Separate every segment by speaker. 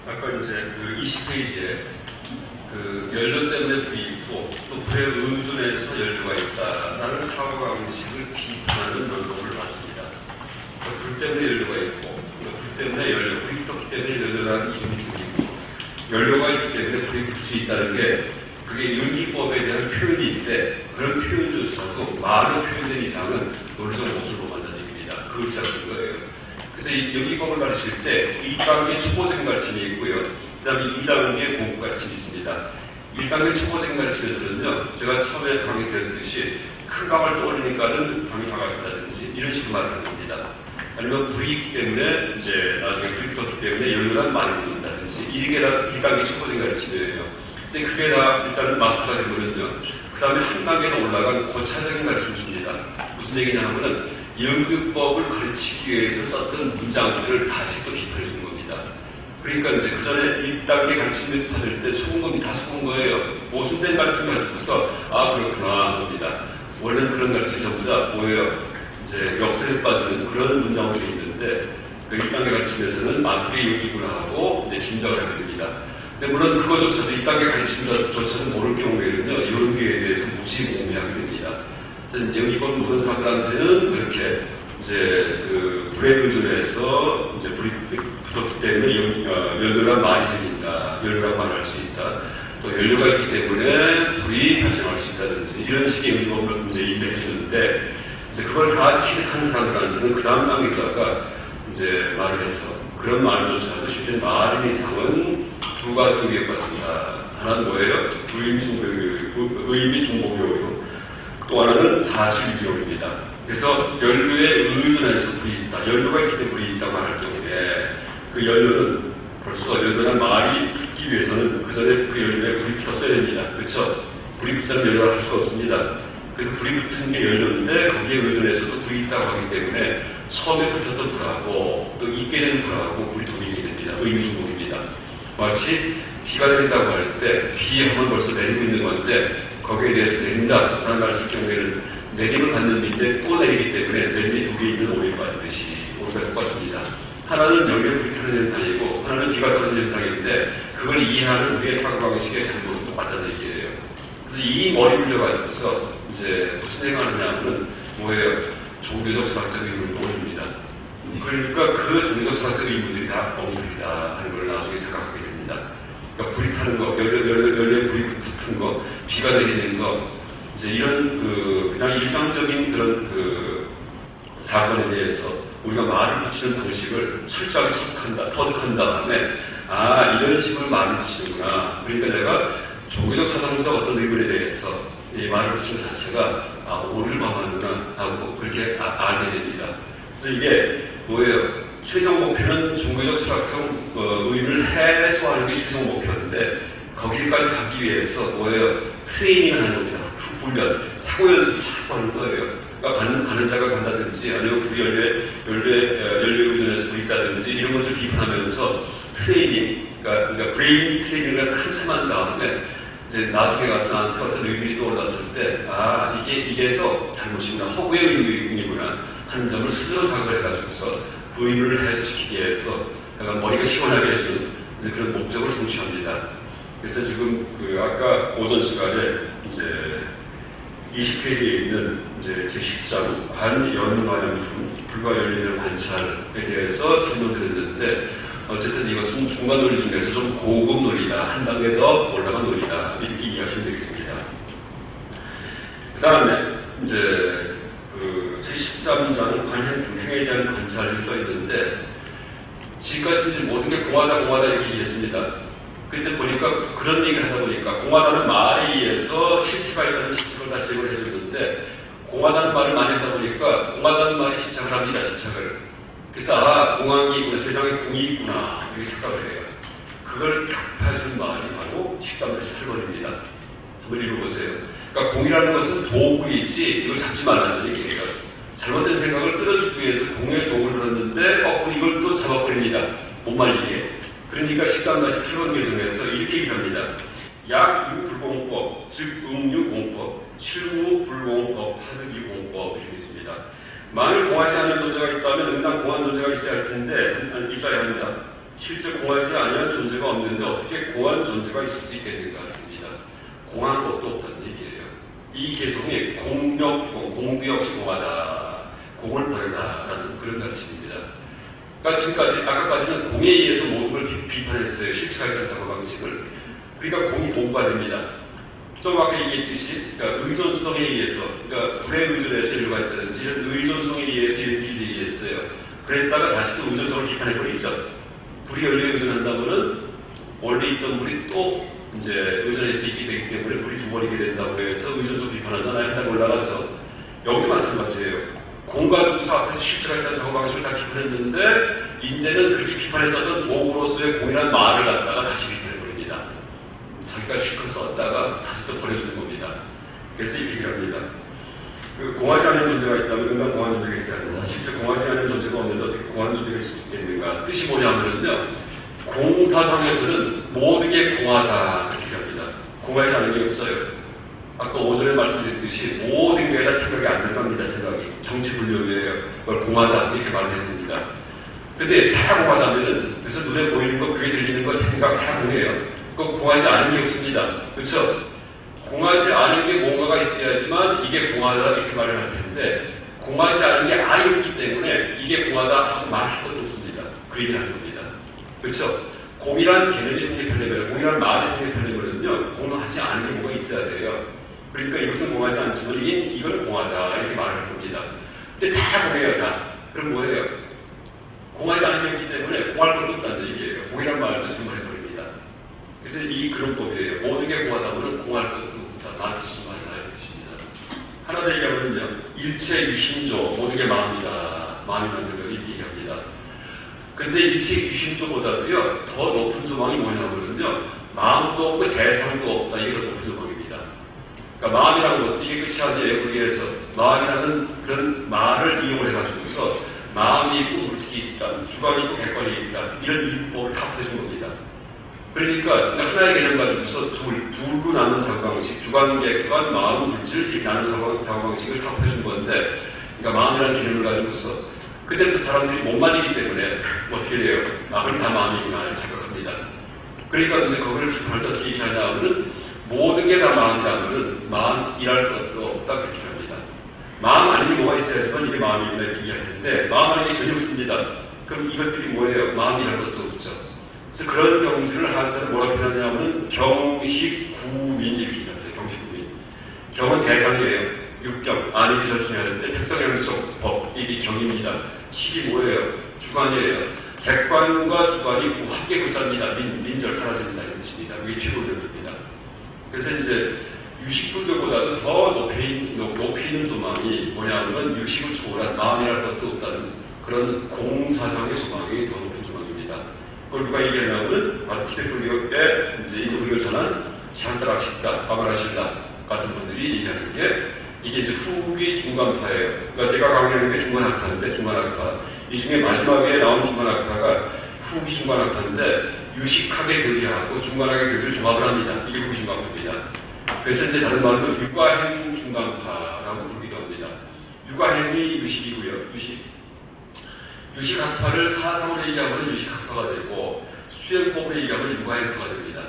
Speaker 1: 아까 이제 그 20페이지에 그 연료 때문에 불이 있고 또 불에 의존해서 연료가 있다라는 사고방식을 비판하는 논법을 봤습니다. 그러니까 불 때문에 연료가 있고 불 때문에 불이 붙었기 때문에 연료라는 이름이 생기고 연료가 있기 때문에 불이 붙을 수 있다는 게 그게 연기법에 대한 표현인데 그런 표현조차도 말로 표현된 이상은 논리적 모습으로 만든 얘기입니다. 그걸 시작한 거예요. 그래서 이 연기법을 가르칠 때 1단계 초보생 가르침이 있고요. 그 다음에 2단계 공부 가르침이 있습니다. 1단계 초보생 가르침에서는요, 제가 처음에 강의드렸듯이 큰 강을 떠올리니까는 강이 작아진다든지 이런 식으로 말하는 겁니다. 아니면 불이 있기 때문에 이제 나중에 불이 붙었기 때문에 연료가 많이 붙는다든지 이게 다 1단계 초보생 가르침이에요. 근데 그게 다 일단은 마스터가 되면요. 그 다음에 한 단계 더 올라간 고차적인 말씀을 줍니다. 무슨 얘기냐 하면은 연기법을 가르치기 위해서 썼던 문장들을 다시 또 비판해 주는 겁니다. 그러니까 이제 그 전에 1단계 가르침을 받을 때 속은 겁니다. 다 속은 거예요. 모순된 말씀을 가지고서 아 그렇구나 겁니다. 원래는 그런 가르침이 전부 다 뭐예요? 이제 역설에 빠지는 그런 문장들이 있는데 그 1단계 가르침에서는 아 그게 여기구나 하고 이제 짐작을 하게 됩니다. 근데 물론 그거조차도 1단계 가르침조차도 모를 경우에는요 연기에 대해서 무지몽매하게 됩니다. 그래서 연기법 모르는 사람들한테는 그렇게 이제 그 불에 의존해서 이제 불이 붙었기 때문에 연료가 많이 생긴다, 연료가 말할 수 있다. 또 연료가 있기 때문에 불이 발생할 수 있다든지 이런 식의 연기법을 이제 얘기를 해주는데 이제 그걸 다 취득한 사람들한테는 그 다음 단계다가 이제 말을 해서 그런 말조차도 실제 말인 이상은 두 가지로 위협받습니다. 하나는 뭐예요? 의미 중복이고요. 또 하나는 사실위협입니다. 그래서 연료에 의존해서 불이 있다. 연료가 있기 때문에 불이 있다고 말할 경우에 그 연료는 벌써 연료라는 말이 붙기 위해서는 그 전에 그 연료에 불이 붙었어야 됩니다. 그렇죠? 불이 붙지 않으면 연료가 할 수가 없습니다. 그래서 불이 붙은 게 연료인데 거기에 의존해서도 불이 있다고 하기 때문에 처음에 붙었던 불하고 또 있게 된 불하고 불이 동일이 됩니다. 의미 중복입니다. 마치 비가 내린다고 할 때 비하면 벌써 내리고 있는 건데 거기에 대해서 내린다라는 말씀 경우에는 내림을 갖는 비인데 또 내리기 때문에 내림이 두 개 있는 오일이 빠지듯이 오일과 똑같습니다. 하나는 연료에 불이 타는 현상이고 하나는 비가 떨어지는 현상인데 그걸 이해하는 우리의 사고방식의 잘못은 똑같다는 얘기예요. 그래서 이 머리를 들어가지고서 이제 무슨 생각하느냐면 뭐예요? 종교적 철학적 의문을 올립니다. 그러니까 그 종교적 철학적 의문들이 다 엉터리다 하는 걸 나중에 생각하게 됩니다. 그러니까 불이 타는 거, 연료에 불이 붙은 거, 비가 내리는 거, 이제 이런 그냥 일상적인 그런 사건에 대해서 우리가 말을 붙이는 방식을 철저하게 터득한 다음에 아 이런 식으로 말을 붙이는구나. 그러니까 내가 종교적 사상적 어떤 의문에 대해서 이 말을 붙이는 자체가 아 오를 범하는구나 하고 그렇게 알게 됩니다. 그래서 이게 뭐예요? 최종 목표는 종교적 철학적 의미를 해소하는 게 최종 목표인데 거기까지 가기 위해서 뭐예요? 트레이닝을 하는 겁니다. 훈련, 사고 연습을 자꾸 하는 거예요. 그러니까 가는 자가 간다든지 아니면 불이 연료에 의존해서 불이 있다든지 이런 것들 비판하면서 트레이닝, 그러니까 브레인 트레이닝을 한참 다음에 이제 나중에 가서 나한테 어떤 의미가 떠올랐을 때 아 이게서 잘못이구나 허구의 의미구나 하는 점을 스스로 자각을 해가지고서 의미를 해소시키기 위해서 약간 머리가 시원하게 해주는 그런 목적을 성취합니다. 그래서 지금 아까 오전 시간에 이제 20페이지에 있는 이제 제10장 관연관염품 불과 열리는 관찰에 대해서 설명드렸는데 어쨌든 이것은 중간 논리 중에서 좀 고급 논리다. 한 단계 더 올라간 논리다. 이렇게 이해하시면 되겠습니다. 그 다음에 이제 제13장 관행에 대한 관찰이 써 있는데 지금까지 이제 모든 게 공하다 이렇게 이해했습니다. 근데 보니까 그런 얘기를 하다 보니까 공하다는 말에 의해서 실체가 있다는 실체를 다시 제공을 해주는데 공하다는 말을 많이 하다 보니까 공하다는 말이 실착을 합니다. 실착을. 그래서 아 공항이 있구나 세상에 공이 있구나 이렇게 착각을 해요. 그걸 격파해주는 말이 바로 13-18번입니다. 한번 읽어보세요. 그러니까 공이라는 것은 도구이지 이걸 잡지 말라는 얘기예요. 잘못된 생각을 쓰러지기 위해서 공의 도구를 들었는데 이걸 또 잡아버립니다. 못 말리게. 그러니까 13-8번 규정에서 이렇게 얘기합니다. 약유불공법, 즉 음유공법, 실무불공법, 하득유공법 이렇게 있습니다. 만일 공하지 않는 존재가 있다면 응당 공한 존재가 있어야 할 텐데 있어야 합니다. 실제 공하지 아니한 존재가 없는데 어떻게 공한 존재가 있을 수 있겠는가 합니다. 공한 것도 없다는 얘기예요. 이 개성이 공도 역시 공하다. 공을 버리다라는 그런 가르침입니다. 그러니까 지금까지, 아까까지는 공에 의해서 모든 걸 비판했어요. 실체가 있다는 사고방식을. 그러니까 공이 도구가 됩니다. 좀 아까 얘기했듯이, 그러니까 의존성에 의해서, 그러니까 불에 의존해서 인류가 있다든지, 의존성에 의해서 일들이 있어요. 그랬다가 다시 또 의존성을 비판해버리죠. 불이 연료에 의존한다면은, 원래 있던 물이 또 이제 의존해서 있게 되기 때문에 불이 두 번 있게 된다고 해서 의존성 비판하잖아요. 한 단 올라가서. 여기도 마찬가지예요. 공과 동사 앞에서 실체가 있다는 사고방식을 다 비판했는데, 이제는 그렇게 비판했었던 도구로서의 공이라는 말을 갖다가 다시 비판해버립니다. 자기가 실컷 썼다가 다시 또 버려주는 겁니다. 그래서 이렇게 얘기합니다. 공하지 않은 존재가 있다면 인간 공한 존재가 있어야 한다. 실제 공하지 않은 존재가 없는데 어떻게 공한 존재가 있을 수 있겠는가? 뜻이 뭐냐면요. 공사상에서는 모든 게 공하다. 이렇게 얘기합니다. 공하지 않은 게 없어요. 아까 오전에 말씀드렸듯이 모든 게 다 생각이 안 들어갑니다. 생각이. 정치불명이에요. 그걸 공하다. 이렇게 말을 해야 됩니다. 근데 다 공하다면은 그래서 눈에 보이는 거, 귀에 들리는 거 생각 다 공해요. 꼭 공하지 않은 게 없습니다. 그렇죠? 공하지 않은 게 뭔가가 있어야지만 이게 공하다 이렇게 말을 할 텐데 공하지 않은 게 아예 없기 때문에 이게 공하다 하고 말할 것도 없습니다. 그 얘기를 하는 겁니다. 그렇죠? 공이라는 개념이 성립하려면, 공이라는 말이 성립하려면요, 공하지 않은 게 뭐가 있어야 돼요. 그러니까 이것은 공하지 않지만 이건 공하다 이렇게 말을 할 겁니다. 근데 다 공해요, 다. 그럼 뭐예요? 공하지 않은 게 있기 때문에 공할 것도 없다는 얘기예요. 공이라는 말도 증말해버립니다. 그래서 이 그런법이에요. 모든 게 공하다면 공할 것도 없다. 말도 증말이다 이런 뜻입니다. 하나 더 얘기하면요, 일체 유심조, 모든 게 마음이다. 마음이 만든 거 이렇게 얘기합니다. 근데 일체 유심조보다도요, 더 높은 조망이 뭐냐면요, 마음도 없고 대상도 없다. 이게 더 높은 조망입니다. 그러니까 마음이라는 것도 이게 끝이 아니에요. 거기에서 마음이라는 그런 말을 이용해가지고서 마음이 있고 물질이 있다, 주관이 있고 객관이 있다, 이런 이법을 다 보여준 겁니다. 그러니까 하나의 개념 가지고서 둘로 나눈 사고방식, 주관, 객관, 마음, 물질 이렇게 나눈 사고방식을 다 보여준 건데, 그러니까 마음이라는 개념을 가지고서 그때부터 사람들이 못 말리기 때문에 어떻게 돼요? 그럼 다 마음이구나 이렇게 생각합니다. 그러니까 이제 그걸 비판할 때 어떻게 얘기하냐면은 모든 게 다 마음이라면은 마음이랄 것도 없다 그렇게 합니다. 마음 아닌 게 뭐가 있어야지만 이게 마음이구나 이렇게 얘기할 텐데 마음 아닌 게 전혀 없습니다. 그럼 이것들이 뭐예요? 마음이랄 것도 없죠. 그래서 그런 경지를 한자로 뭐라 표현하냐면 경식구민 이렇게 얘기합니다. 경식구민. 경은 대상이에요. 육경, 안이 비서해야 될 때 색성형적 법, 이게 경입니다. 식이 뭐예요? 주관이에요. 객관과 주관이 함께 고자입니다. 민절 사라집니다. 이런 뜻입니다. 그게 최고적입니다. 그래서 이제 유식불교보다도 더 높이 있는 조망이 뭐냐면 유식을 초월한 마음이랄 것도 없다는 그런 공사상의 조망이 더 높은 조망입니다. 그걸 누가 얘기하냐면 바로 티베트 불교에 이제 인도 불교를 전한 샨타락시다, 바바라실다 같은 분들이 얘기하는 게 이게 이제 후기 중간파예요. 그러니까 제가 강의하는 게 중간학파인데 중간학파. 이 중에 마지막에 나온 중간학파가 후기 중간학파인데 유식학의 교리하고 중간학의 교리를 종합을 합니다. 이게 후기 중간파입니다. 그래서 이제 다른 말로 육아행 중간파라고 부르기도 합니다. 육아행이 유식이고요. 유식학파를 사상으로 얘기하면 유식학파가 되고 수행법으로 얘기하면 육아행파가 됩니다.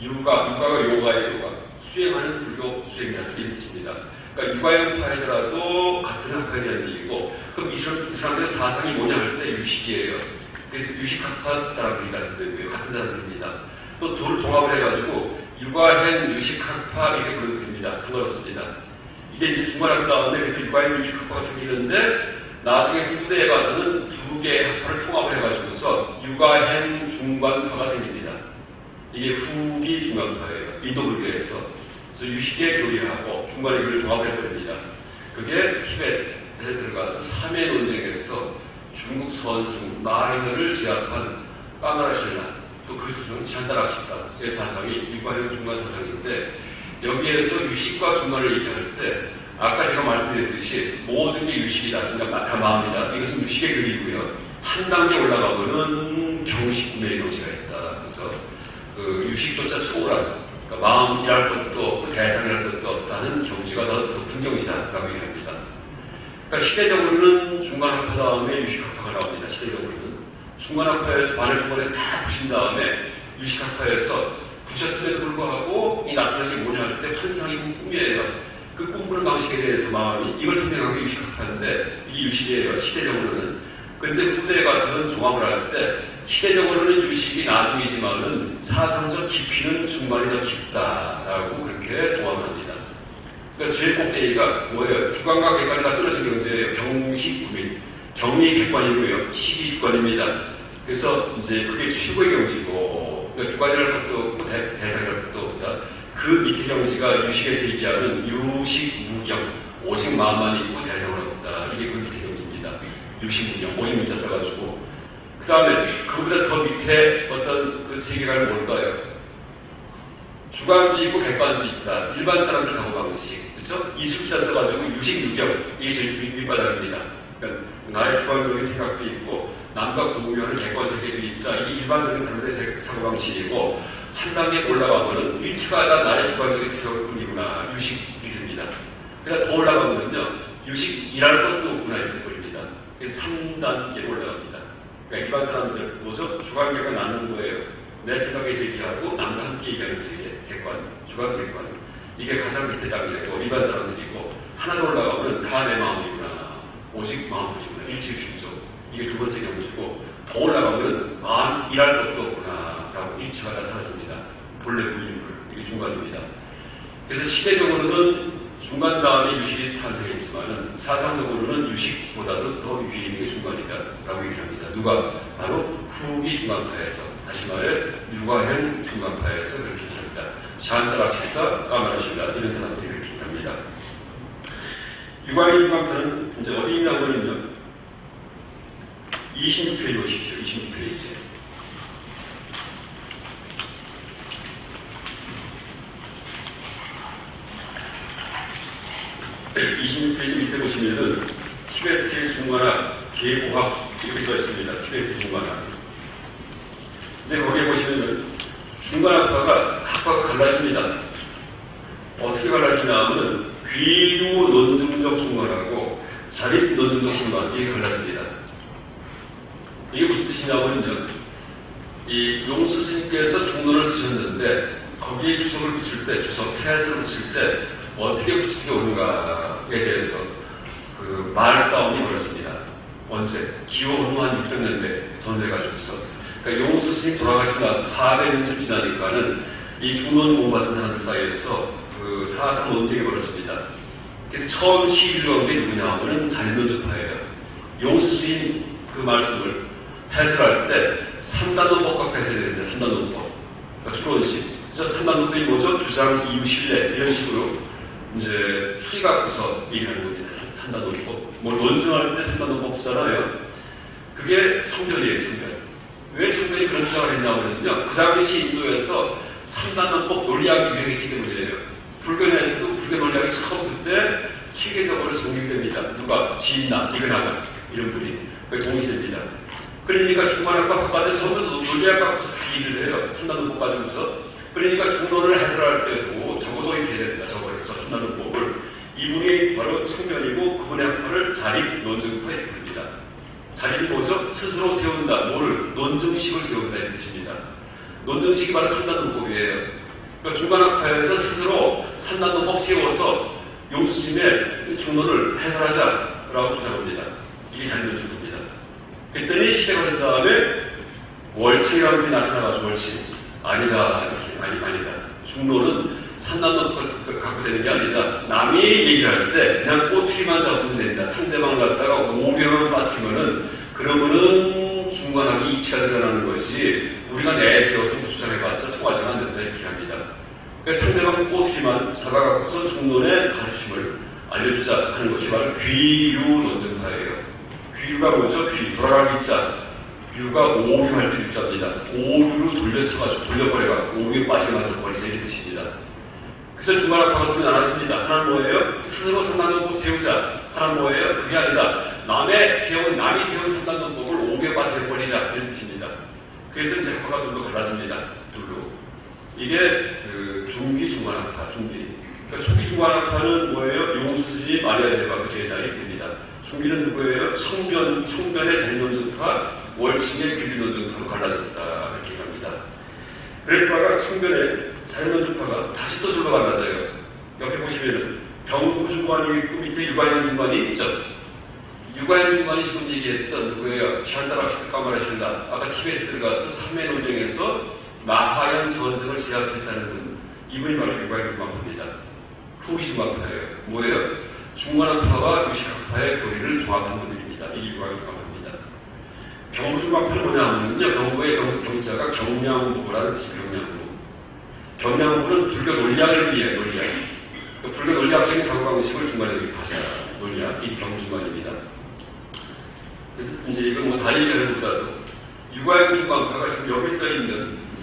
Speaker 1: 육아가 요가의 요가. 수행하는 불교 수행자들 이런 뜻입니다. 그러니까 육아형파이더라도 같은 학파에 대한 얘기고, 그럼 이 사람들의 사상이 뭐냐 할 때 유식이에요. 그래서 유식학파 사람들이라는 뜻이고요. 같은 사람들입니다. 또 둘을 종합을 해가지고 육아행 유식학파 이렇게 부르면 됩니다. 상관없습니다. 이게 이제 중간한 다음에 그래서 육아행 유식학파가 생기는데 나중에 후대에 가서는 두 개의 학파를 통합을 해가지고서 육아행 중간파가 생깁니다. 이게 후기 중간파예요. 인도 불교에서. 그래서 유식의 교리하고 중간의 교리를 종합해버립니다. 그게 티베트에 들어가서 3회 논쟁에서 중국 선승 마행을 제압한 까마라실라 또 그 스승 샨타락시다의 사상이 육아형 중간 사상인데, 여기에서 유식과 중간을 얘기할 때 아까 제가 말씀드렸듯이 모든 게 유식이다, 그러니까 다 마음이다. 이것은 유식의 교리고요. 한 단계 올라가면은 경식구매의 경지가 있다. 그래서 그 유식조차 초월한, 그러니까 마음이랄 것도 없고 대상이랄 것도 없다는 경지가 더 높은 경지다라고 얘기합니다. 그러니까 시대적으로는 중간학파 다음에 유식학파가 나옵니다. 시대적으로는. 중간학파에서 반의 중간에서 다 부신 다음에 유식학파에서 부셨음에도 불구하고 이 나타나는 게 뭐냐 할 때 환상이 꿈이에요. 그 꿈꾸는 방식에 대해서 마음이 이걸 설명한 게 유식학파인데 이게 유식이에요. 시대적으로는. 근데 후대에 가서는 종합을 할 때 시대적으로는 유식이 나중이지만은 사상적 깊이는 중간이 더 깊다라고 그렇게 종합합니다. 그러니까 제일 꼭대기가 뭐예요? 주관과 객관이 다 떨어진 경제예요. 경식구민. 경이 객관이고요. 식이 주관입니다. 그래서 이제 그게 최고의 경지고, 그러니까 주관이라는 것도 없고 대상이라는 것도 없다. 그 밑에 경지가 유식에서 얘기하는 유식 무경, 오직 마음만 있고 대상은 없다. 이게 그 밑에 경지입니다. 유식 무경, 오직 문자 써가지고. 그 다음에 그보다 더 밑에 어떤 그 세계관이 뭘까요? 주관도 있고 객관도 있다. 일반 사람들 사고방식, 그렇죠? 이 숫자 써가지고 유식 유경, 이게 제일 밑바닥입니다. 그러니까 나의 주관적인 생각도 있고 남과 공유하는 객관 세계도 있다. 이게 일반적인 사람들의 사고방식이고 한 단계 올라가면은 일체가 다 나의 주관적인 생각을 뿐이구나. 유식이 됩니다. 그러나 더 올라가면은요 유식이라는 것도 없구나 이렇게 버립니다. 그래서 3단계로 올라갑니다. 그러니까 일반 사람들 뭐죠? 주관 객관 나누는 거예요. 내 생각에서 얘기하고 남과 함께 얘기하는 세계, 객관, 주관 객관. 이게 가장 밑에 단계고 일반 사람들이고 하나 더 올라가면 다 내 마음이구나. 오직 마음뿐이구나. 일치유심조. 이게 두 번째 경지고 더 올라가면 마음 일할 것도 없구나 라고 일치가 다 사라집니다. 본래 부인물. 이게 중간입니다. 그래서 시대적으로는 중간 다음에 유식이 탄생했지만 사상적으로는 유식보다도 더 위에 있는 게 중간이다 라고 얘기합니다. 누가? 바로 후기 중간파에서, 다시 말해 유가현 중간파에서 그렇게 합니다. 샨타라치가 까마라시다 이런 사람들이 그렇게 합니다. 유가현 중간파는 이제 어디 있냐고 하면요 26페이지 보십시오. 26페이지. 밑에 보시면은 티베트 중간학 계보학 이렇게 써 있습니다. 티베트 중간학. 근데 거기에 보시면은 중간학파가 학과가 갈라집니다. 어떻게 갈라지냐 하면 귀유 논증적 중간하고 자립 논증적 중간 이게 갈라집니다. 이게 무슨 뜻이냐면요 이 용수 스님께서 중론을 쓰셨는데 거기에 주석을 붙일 때 주석 태아를 붙일 때 어떻게 붙이게 오는가에 대해서 그 말싸움이 벌어집니다. 언제? 기호 한 600년대 전돼가지고서. 그러니까 용수 스님 돌아가시고 나서 400년쯤 지나니까는 이 중론 공부하는 사람들 사이에서 그 사상 논쟁이 벌어집니다. 그래서 처음 시비를 건 게 누구냐 하면은 잔론주파예요. 용수 스님 그 말씀을 해설할 때 3단원법 갖고 해설해야 됩니다. 3단원법. 그러니까 추론식. 3단원법이 뭐죠? 주장, 이유, 신뢰 이런 식으로 이제 추리 갖고서 얘기하는 겁니다. 3단원법. 뭐 논증할 때 3단원법 쓰잖아요. 그게 성변이에요. 성변. 왜 성변이 그런 주장을 했냐고 하면요. 그 당시 인도에서 3단원법 논리학이 유행했기 때문이에요. 불교에서도 불교 논리학이 처음 그때 세계적으로 정립됩니다. 누가? 지인나, 니그나가 이런 분이. 그게 동시됩니다. 그러니까 중간학과 바깥에 전부 논리학 갖고서 다 일을 해요. 3단원법 가지고서. 그러니까 중론을 해설할 때도 적어도 입혀야 됩니다. 적어서 3단원법을. 이분이 바로 청년이고 그분의 학파를 자립 논증파에 부릅니다. 자립이 뭐죠? 스스로 세운다. 뭐를? 논증식을 세운다 이런 뜻입니다. 논증식이 바로 3단원법이에요. 그러니까 중간학파에서 스스로 3단원법 세워서 용수심의 중론을 해설하자라고 주장합니다. 이게 자립논증입니다. 그랬더니 시대가 된 다음에 월칭이라는 분이 나타나가지고 월칭. 아니다. 이렇게. 아니다. 중론은 3단원법 갖고 되는 게 아니다. 남이 얘기를 할 때 그냥 꼬투리만 잡으면 된다. 상대방을 갖다가 오명을 빠뜨리면은 그러면은 중간학이 이치가 드러나는 것이 우리가 내세워서 주장해봤자 통하지는 않는다. 이렇게 합니다. 그래서 상대방 꼬투리만 잡아갖고서 중론의 가르침을 알려주자 하는 것이 바로 귀유 논증파예요. 귀유가 뭐죠? 귀. 돌아가기 자. 유가 오류할 때 유자입니다. 오류로 돌려쳐가지고 돌려버려가지고 오류에 빠지게 만들어버리자 이런 뜻입니다. 그래서 중간학파가 또 나눠집니다. 하나는 뭐예요? 스스로 3단원법 세우자. 하나는 뭐예요? 그게 아니라 남이 세운 3단원법을 오류에 빠뜨려버리자 이런 뜻입니다. 그래서 이제 학파가 둘로 갈라집니다. 둘로. 이게 그 중기 중간학파, 중기. 그러니까 초기 중간학파는 뭐예요? 용수스님 마리아 제바 그 제자이 됩니다. 중기는 누구예요? 청변의 잔론주파 월층의 귀빈노동파로 갈라졌다 이렇게 얘기합니다. 그랬다가 청변에 자연노동파가 다시 또 절로 갈라져요. 옆에 보시면은 경부 중관이 있고 밑에 유관현 중관이 있죠. 유관현 중관이 지금 얘기했던 누구예요? 샨다락시드 까마라신다. 아까 티베트에 들어가서 삼매 논쟁에서 마하연 선생을 제압했다는 분, 이분이 바로 유관현 중관파입니다. 후기 중관파예요. 뭐예요? 중관파와 유식학파의 교리를 종합한 분들입니다. 이 유관현 중관파입니다. 경부 중관파는 뭐냐면요, 경부의 경자가 경량부라는 뜻이 경량부. 경량부는 불교 논리학을 위해 논리학. 그 불교 논리학적인 사고방식을 중간에 파자 논리학, 이 경부 중관입니다. 그래서 이제 이건 뭐 다른 얘기보다도 유관현 중관파가 지금 여기 써 있는 이제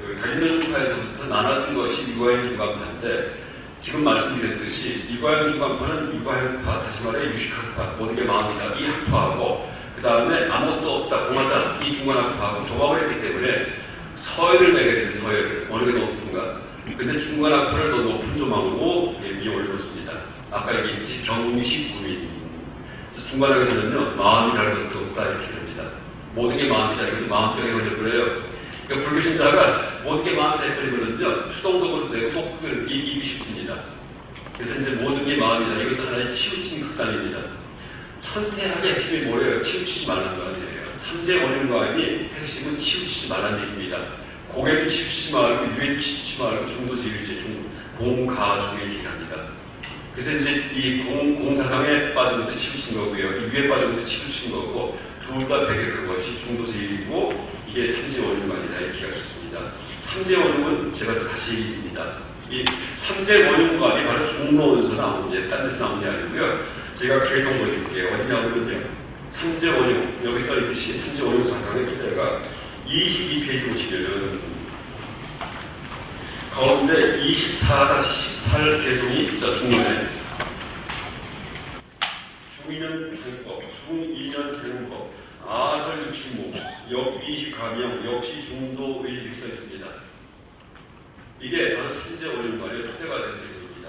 Speaker 1: 그 자진노동파에서부터 나눠진 것이 유관현 중관파인데, 지금 말씀드렸듯이 유관현 중관파는 유관현파, 다시 말해 유식학파, 모든 게 마음이다, 이 학파하고 그 다음에 아무것도 없다, 공하다, 이 중관학파하고 조합을 했기 때문에 서열을 매게 되는 서열을 어느 게 높은가. 근데 중관학파를 더 높은 조망으로 위에 올려놓습니다. 아까 얘기했듯이 경식 구민. 그래서 중관학에서는요, 마음이라는 것도 없다 이렇게 됩니다. 모든 게 마음이다, 이것도 마음병에 걸려버려요. 그러니까 불교신자가 모든 게 마음이다 해버리면요, 수동적으로 되고 속극을 이기기 쉽습니다. 그래서 이제 모든 게 마음이다, 이것도 하나의 치우친 극단입니다. 천태학의 핵심이 뭐예요? 치우치지 말라는 거 아니에요. 삼재 원흉과학이 핵심은 치우치지 말라는 얘기입니다. 고개도 치우치지 말고, 유해도 치우치지 말고, 중도 제일제, 공가중의 얘기합니다. 그래서 이제 이 공사상에 빠진 것도 치우친 거고요, 위에 빠진 것도 치우친 거고, 둘 다 베개 그것이 중도 제일이고, 이게 삼재 원흉관이다 이렇게 할 수 있습니다. 삼재 원흉은 제가 또 다시 얘기합니다. 이 삼재 원흉관이 바로 중론에서 나오는 게 딴 데서 나오는 게 아니고요. 제가 계속 보여드릴게요. 어디냐면요, 삼재 원흉, 여기 써있듯이 삼재 원흉 사상의 기대가 22페이지 보시면은 가운데 24-18 개송이 있죠. 중론에 중인연생법, 중인연생법, 아설즉시모, 역이식가명, 역시 중도의 이렇게 써 있습니다. 이게 바로 삼재 원흉관의 토대가 된 개송입니다.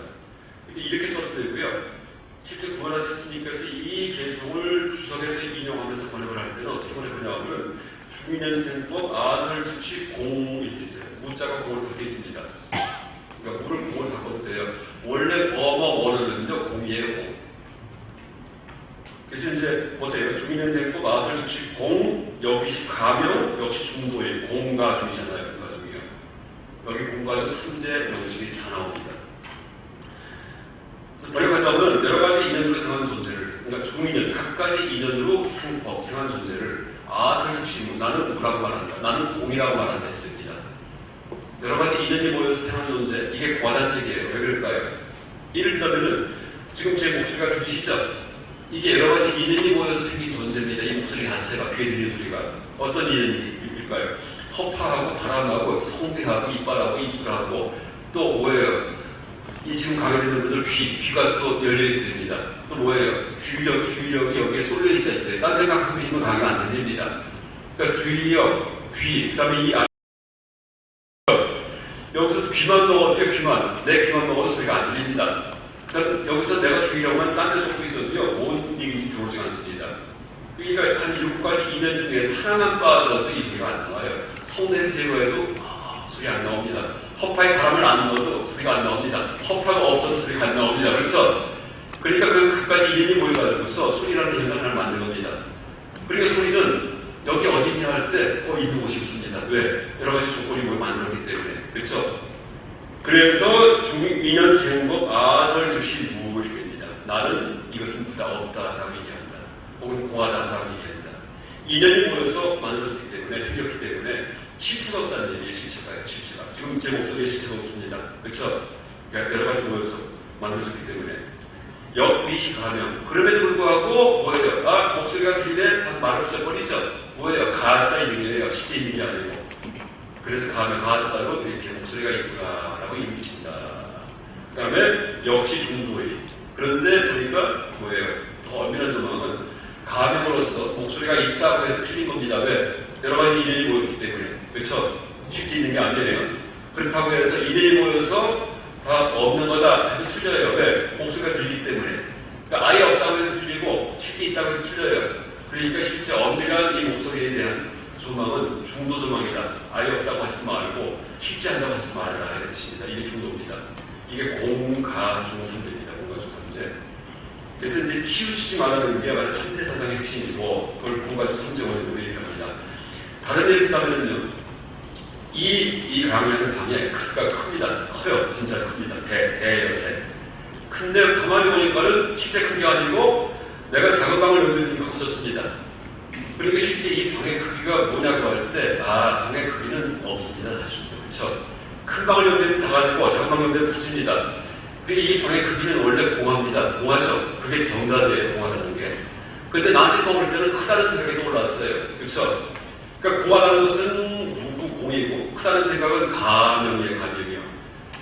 Speaker 1: 이렇게 써도 되고요. 실제 구원하신 스님께서 이 개송을 주석에서 인용하면서 번역을 할 때는 어떻게 번역하냐면 중인연생법 아설즉시 공 이렇게 있어요. 무자가 공을 갖게 있습니다. 그러니까 물을 공을 바꿔도 돼요. 원래 뭐뭐뭐는요 공이에요, 공. 그래서 이제 보세요. 중인연생법 아설즉시 공, 역시 가명, 역시 중도의 공가 중이잖아요. 공가 중이요. 여기 공가 중 삼재 명식이 다 나옵니다. 그래서 번역한다면 여러 가지 인연으로 생한 존재를, 그러니까 중인연, 각가지 인연으로 생한 존재를 아설즉시, 나는 무라고 말한다, 나는 공이라고 말한다 해도 됩니다. 여러 가지 인연이 모여서 생한 존재, 이게 과다한 얘기예요. 왜 그럴까요? 예를 들면은 지금 제 목소리가 들리시죠? 이게 여러 가지 인연이 모여서 생긴 존재입니다. 이 목소리 자체가, 귀에 들리는 소리가 어떤 인연일까요? 허파하고 바람하고 성대하고 이빨하고 입술하고 또 뭐예요? 이 지금 강의 듣는 분들 귀가 또 열려 있어야 됩니다. 또 뭐예요? 주의력이 여기에 쏠려 있어야 돼요. 딴 생각하고 계시면 강의가 안 들립니다. 그러니까 주의력, 귀, 그 다음에 이 여기서 귀만 넣어도 귀만, 내 귀만 넣어도 소리가 안 들립니다. 그러니까 여기서 내가 주의력만 딴 데 쏟고 있어도요, 뭔 얘기인지 들어오지 않습니다. 그러니까 한 7가지 인연 중에 하나만 빠져도 이 소리가 안 나와요. 성대를 제거해도 소리 안 나옵니다. 허파에 바람을 안 넣어도 소리가 안 나옵니다. 허파가 없어도 소리가 안 나옵니다. 그렇죠? 그러니까 그까지 인연이 모여가지고서 소리라는 현상을 하나 만든 겁니다. 그러니까 소리는 여기 어디 있냐 할 때, 있는 곳이 있습니다. 왜? 여러 가지 조건이 뭘 만들었기 때문에. 그렇죠? 그래서 중인연생법 아설즉시 무 이렇게 됩니다. 나는 이것은 없다라고 얘기한다. 혹은 공하다라고 얘기한다. 인연이 모여서 만들어졌기 때문에, 생겼기 때문에 실체가 없다는 얘기예요. 실체가요. 실체가. 지금 제 목소리에 실체가 없습니다. 그렇죠? 그러니까 여러 가지 모여서 만들어졌기 때문에. 역의식가명. 그럼에도 불구하고 뭐예요? 목소리가 길게 말을 붙여버리죠. 뭐예요? 가짜 이름이에요. 실제 이름이 아니고. 그래서 가짜로 이렇게 목소리가 있구나라고 이름 붙인다. 그 다음에 역시 중도의. 그런데 보니까 뭐예요? 더 엄밀한 조망은 가명으로서 목소리가 있다고 해서 틀린 겁니다. 왜? 여러 가지 인연이 모였기 때문에. 그렇죠? 쉽게 있는 게 아니에요. 그렇다고 해서 인연이 모여서 다 없는 거다 해도 틀려요. 왜? 목소리가 들리기 때문에. 그러니까 아예 없다고 해도 틀리고 쉽게 있다고 해도 틀려요. 그러니까 실제 엄밀한 이 목소리에 대한 조망은 중도 조망이다. 아예 없다고 하지 말고 쉽지 않다고 하지 말라 이런 뜻입니다. 이게 중도입니다. 이게 공가중삼재입니다. 공가중삼재. 그래서 이제 치우치지 말라는 게 바로 천태사상의 핵심이고 그걸 공가중삼재 원리로 얘기합니다. 다른 얘기를 하면요, 이 강연은 방에 크기가 큽니다. 커요. 진짜 큽니다. 대예요. 근데 가만히 보니까는 실제 큰 게 아니고 내가 작은 방을 만드니까 커졌습니다. 그리고 실제 이 방의 크기가 뭐냐고 할 때, 방의 크기는 없습니다. 사실. 그렇죠? 큰 방을 연대면 작아지고 작은 방을 연대면 커집니다. 그리고 이 방의 크기는 원래 공합니다. 공하죠? 그게 정답이에요. 공하다는 게. 근데 나한테 떠올 때는 크다는 생각이 떠올랐어요. 그렇죠? 그러니까 공하다는 것은 무구공이고 크다는 생각은 가명이에요. 가명이요.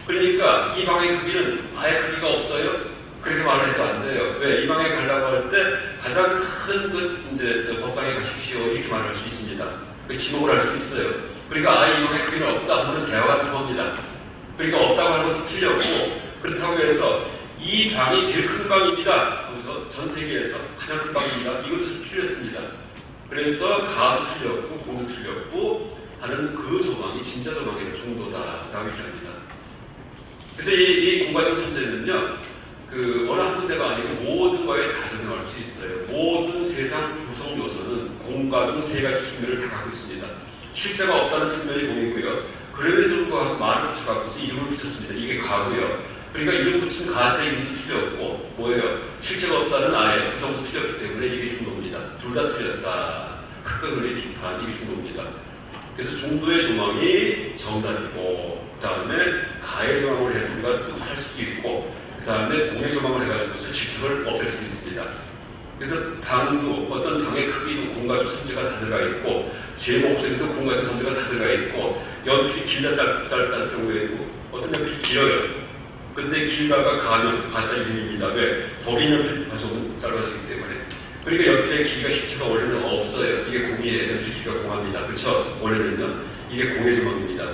Speaker 1: 그러니까 이 방의 크기는 아예 크기가 없어요. 그렇게 말을 해도 안 돼요. 왜? 이 방에 가려고 할 때 가장 큰 이제 법당에 가십시오. 이렇게 말할 수 있습니다. 그 지목을 할 수 있어요. 그러니까 이 방에 크기는 없다 하면 대화가 통합니다. 그러니까 없다고 하는 것도 틀렸고, 그렇다고 해서 이 방이 제일 큰 방입니다 하면서 전 세계에서 가장 큰 방입니다. 이것도 틀렸습니다. 그래서 가도 틀렸고 공도 틀렸고 하는 그 조망이 진짜 조망의 중도다라고 얘기합니다. 그래서 이 공과적 선제는요, 워낙 한 군데가 아니고 모든 거에 다 적용할 수 있어요. 모든 세상 구성 요소는 공과 중 세 가지 측면을 다 갖고 있습니다. 실제가 없다는 측면이 공이고요. 그럼에도 불구하고 말을 붙여갖고서 이름을 붙였습니다. 이게 가고요. 그러니까 이름 붙인 가짜 이름도 틀렸고, 뭐예요? 실제가 없다는 아예 구성도 틀렸기 때문에 이게 중도입니다. 둘 다 틀렸다. 흑백의 비판, 이게 중도입니다. 그래서 중도의 조망이 정답이고, 그 다음에 가의 조망을 해서 우리가 쓰고 살 수도 있고, 그 다음에 공의 조망을 해가지고서 질투를 없앨 수 있습니다. 그래서 방도, 어떤 방의 크기도 공과적 선제가 다 들어가 있고, 제 목소리도 공과적 선제가 다 들어가 있고, 연필이 길다 짧다는 경우에도 어떤 연필이 길어요. 근데 길다가 가면 가짜 이름입니다. 왜? 더 긴 연필 가져오면 짧아지기 때문에. 그러니까 연필의 길이가 실제가 원래는 없어요. 이게 공이에요. 연필 길이가 공합니다. 그렇죠? 원래는요. 이게 공의 조망입니다.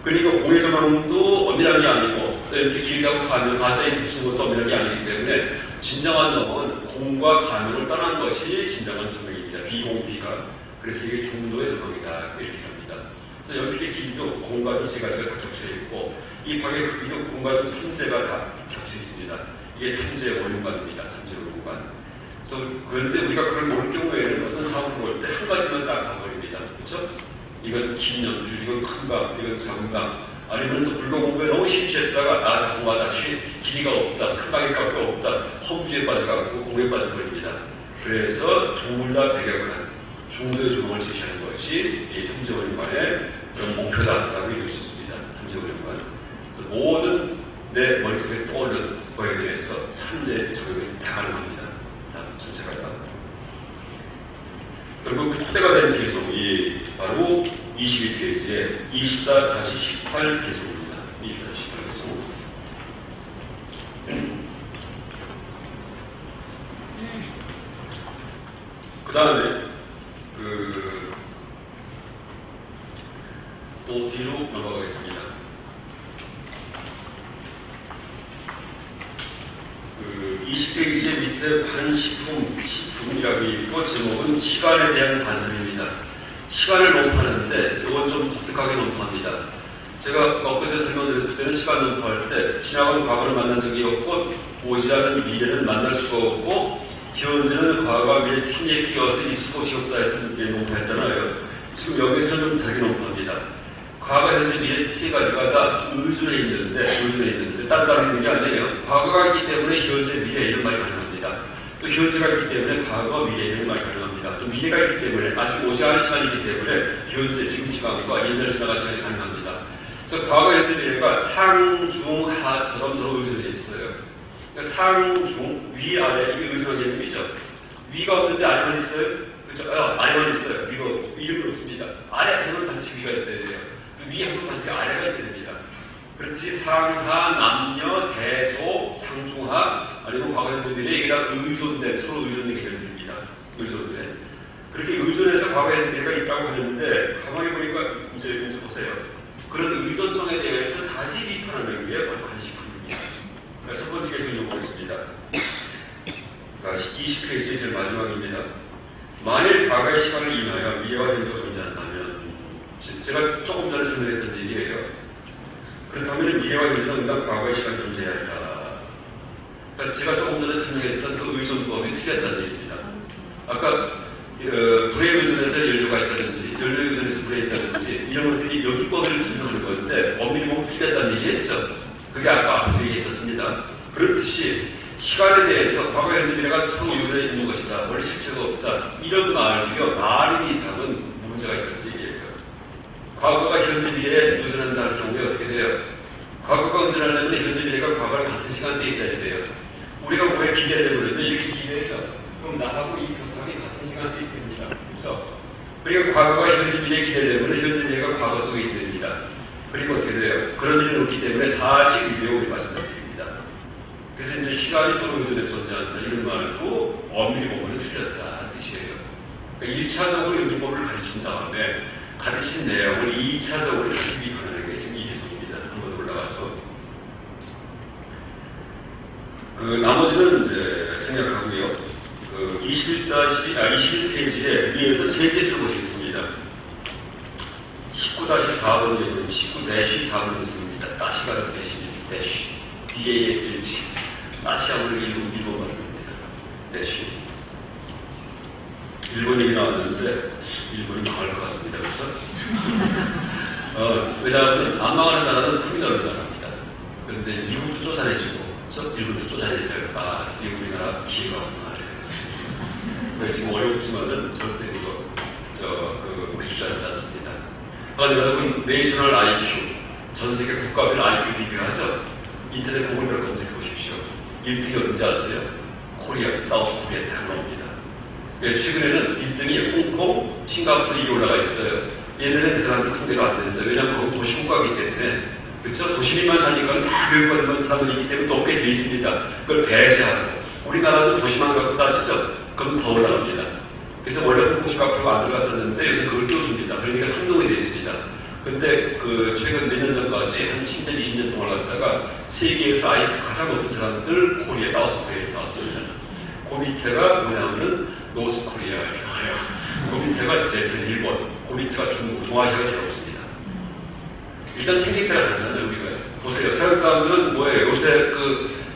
Speaker 1: 그러니까 공의 조망도 엄밀한 게 아니고, 또 이렇게 길다고 가면 가짜에 붙이는 것도 엄밀한 게 아니기 때문에, 진정한 점은 공과 가명을 떠난 것이 진정한 조망입니다. 비공비가. 그래서 이게 중도의 조망이다. 이렇게 합니다. 그래서 연필의 길이도 공과 중 세 가지가 다 겹쳐 있고, 이 방의 크기도 공과 중 3제가 다 겹쳐 있습니다. 이게 3제 원륜관입니다. 3제 원륜관. 그래서 그런데 우리가 그걸 모를 경우에는 어떤 사업을 볼 때 한 가지만 딱 가버립니다. 그렇죠? 이건 긴 연필, 이건 큰 방, 이건 작은 방. 아니면 또 불교 공부에 너무 심취했다가 당화다, 길이가 없다, 큰 방의 값도 없다, 허무주에 빠져가고 공에 빠져버립니다. 그래서 둘 다 배격한 중도의 조망을 제시하는 것이 이 삼재원관의 그런 목표다라고 얘기할 수 있습니다. 삼재원관. 그래서 모든 내 머릿속에 떠오르는 거에 대해서 삼재 적용이 다 가능합니다. 다 전체가 다. 그리고 그 토대가 된 개성이 바로 22페이지에 24-18 개성입니다. 24-18 개성. 그 다음에 또 뒤로 넘어가겠습니다. 20페이지 밑에 관식품이라고 있고 제목은 시간에 대한 관점입니다. 시간을 논파하는데 이건 좀 독특하게 논파합니다. 제가 엊그제 설명드렸을 때는 시간 논파할 때 지나간 과거를 만난 적이 없고 오지 않은 미래는 만날 수가 없고 현재는 과거와 미래 팀에 끼어서 있을 곳이 없다 해서 논파했잖아요. 지금 여기서는 좀 다르게 논파합니다. 과거, 현재, 미래 세 가지가 다 의존해 있는데 따로 있는 게 아니에요. 과거가 있기 때문에 현재, 미래 이런 말이 가능합니다. 또 현재가 있기 때문에 과거, 미래 이런 말이 가능합니다. 또 미래가 있기 때문에 아직 오지 않은 시간이 있기 때문에 현재, 지금 시간과 옛날 지나간 시간이 가능합니다. 그래서 과거, 현재, 미래가 상, 중, 하처럼 서로 의존해 있어요. 그러니까 상, 중, 위, 아래 이게 의존한 개념이죠. 위가 없는데 아래만 있어요? 그렇죠? 아래만 있어요. 위는 없습니다. 아래 하면 단지 위가 있어야 돼요. 위 하면 단지 아래가 있어야 됩니다. 그렇듯이 상하, 남녀, 대소, 상중하, 아니면 과거 현재들이 이게 다 의존된, 서로 의존된 개념들입니다. 의존된. 그렇게 의존해서 과거 현재가 있다고 하는데, 가만히 보니까 이제 보세요. 그런 의존성에 대해서 다시 비판하는 게 바로 관식품입니다. 그러니까 첫 번째 개성을 보겠습니다. 20페이지 제일 마지막입니다. 만일 조금 전에 설명했던 얘기예요. 그렇다면 미래와 현재는 응답 과거의 시간이 존재해야 한다. 그러니까 제가 조금 전에 설명했던 그 의존법이 틀렸다는 얘기입니다. 아까 불에 의존해서 연료가 있다든지 연료에 의존해서 불에 있다든지 이런 것들이 여기법을 설명하는 건데 엄밀히 보면 틀렸다는 얘기했죠. 그게 아까 앞에서 얘기했었습니다. 그렇듯이 시간에 대해서 과거, 현재, 미래가 서로 연결되어 있는 것이다. 원래 실체가 없다. 이런 말이요. 말인 이상은 문제가 있다는 얘기예요. 과거가 현재, 미래에 의존한다는 경우에 어떻게 돼요? 과거가 의존하려면 현재, 미래가 과거랑 같은 시간대에 있어야 돼요. 우리가 뭐에 기대를 해버리면 이렇게 기대해요. 그럼 나하고 이 벽하기 같은 시간대에 있어야 됩니다. 그렇죠? 그러니까 과거가 현재, 미래에 기대되면 현재, 미래가 과거 속에 있어야 됩니다. 그리고 어떻게 돼요? 그런 일이 없기 때문에 사실 유배우를 말씀드립니다. 그래서 이제 시간이 서로 의존해서 존재한다. 이런 말도 엄밀히 보면 틀렸다는 뜻이에요. 그러니까 1차적으로 연기법을 가르친 다음에 가르친 내용을 2차적으로 다시 비판하는 게 지금 이해송입니다. 한번 올라가서. 나머지는 이제 생략하고요. 21페이지에 위에서 세 제시를 보시겠습니다. 19-4번 예서는 19-4번 예서입니다. 따시가 대신입니다. 대시. DASH. 따시하고는 일본 말입니다. 대시. 일본 얘기 나왔는데, 일본이 망할 것 같습니다. 그렇죠? 왜냐하면, 안 망하는 나라는 품이 넓은 나라입니다. 그런데 미국도 쫓아내주고, 일본도 쫓아내줘요. 드디어 우리나라 기회가 없구나. 지금 어렵지만은 절대 우리 주저하지 않습니다. 여러분, 내셔널 IQ, 전 세계 국가별 IQ 비교하죠? 인터넷 구글을 검색해 보십시오. 1등이 어딘지 아세요? 코리아, 사우스 코리아 딱 나옵니다. 최근에는 1등이 홍콩, 싱가포르 이게 올라가 있어요. 얘네는 그 사람들 통계가 안 됐어요. 왜냐하면 거기 도시국가이기 때문에. 그렇죠? 도시민만 사니까 다 교육받은 사람들이 있기 때문에 높게 돼 있습니다. 그걸 배제하고. 우리나라도 도시만 갖고 따지죠? 그럼 더 올라갑니다. 그래서 원래 홍콩, 싱가포르가 안 들어갔었는데 요새 그걸 띄워줍니다. 그러니까 상동이 됐습니다. 근데 최근 몇 년 전까지 한 10년, 20년 동안 갔다가 세계에서 가장 높은 사람들 코리아, 사우스 코리아에 나왔습니다. 그 밑에가 뭐냐면은 노스 코리아 이렇게 나와요. 그 밑에가 재팬, 일본, 그 밑에가 중국, 동아시아가 제일 없습니다. 일단 생김새가 다르잖아요, 우리가. 보세요. 서양 사람들은 뭐예요? 요새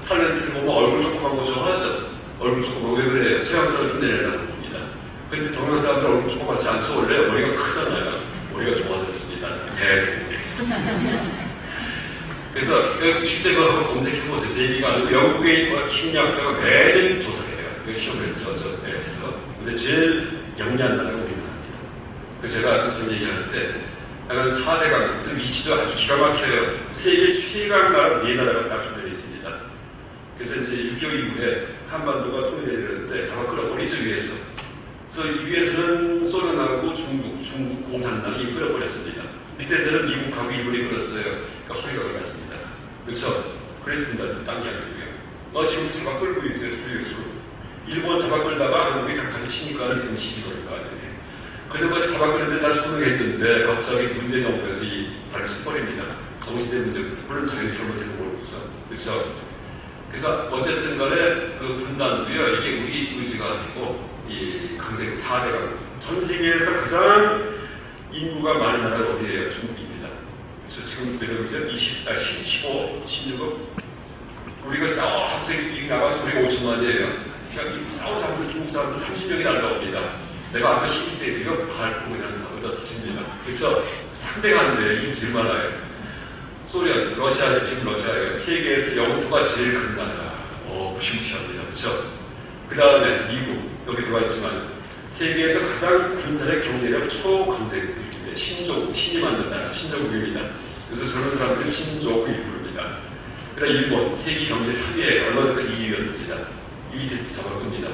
Speaker 1: 탤런트를 보면 얼굴 조그만 거 좋아하죠? 얼굴 조그만 거 왜 그래요? 서양 사람들 흉내내려고 봅니다. 근데 동양 사람들 얼굴 조그맣지 않죠? 원래 머리가 크잖아요. 머리가 좋아서 그렇습니다. 대학교. 그래서 실제 그거 한번 검색해보세요. 제 얘기가 아니고 영국의 심리학자가 매년 조사를 해요. 시험을 해서. 근데 제일 영리한 나라가 우리나라입니다. 그래서 제가 그런 얘기하는데 약간 4대 강국, 위치도 아주 기가 막혀요. 세계 최강 나라 4나라가 딱 준비되어 있습니다. 그래서 이제 6.25 이후에 한반도가 통일되는데 잡아 끌어버리죠, 위에서. 그래서 위에서는 소련하고 중국 공산당이 끌어버렸습니다. 밑에서는 미국하고 일본이 끌었어요. 그러니까 허리가 올라갔습니다. 그렇죠? 그랬습니다. 땅이 아니고요. 지금 잡아 끌고 있어요, 소리에서. 일본 잡아 끌다가 한국이 당하게 치니까 지금 시비 걸릴 거 아니에요. 그전까지 잡아 끌는데 날 소명했는데 갑자기 문제 정부에서 이 발을 쳐버립니다. 정신의 문제, 물론 자기 잘못된 걸 모르고서. 그렇죠? 그래서 어쨌든 간에 그 분단도요, 이게 우리 의지가 아니고 이 강대국 4대 강국. 전 세계에서 가장 인구가 많은 나라가 어디예요? 중국입니다. 그래서 지금 몇 억이죠? 15, 16억. 우리가 학생이 나가서 우리가 5천만이에요. 그러니까 싸우자고 중국 사람들 30명이 날라옵니다. 내가 아까 히비세이드가 밟고 그냥 나보다 터집니다. 그래서 상대가 안 돼요. 이게 제일 많아요. 소련, 러시아, 지금 러시아예요. 세계에서 영토가 제일 큰 나라. 무시무시합니다. 그렇죠? 그 다음에 미국, 여기 들어와 있지만 세계에서 가장 군사력 경제력 초강대국인데 신조국, 신이 만든 나라, 신조국입니다. 그래서 저런 사람들은 신조국을 부릅니다. 그 다음 일본, 세계 경제 3위에 얼마 전에 2위였습니다. 2위 대표 잡아봅니다.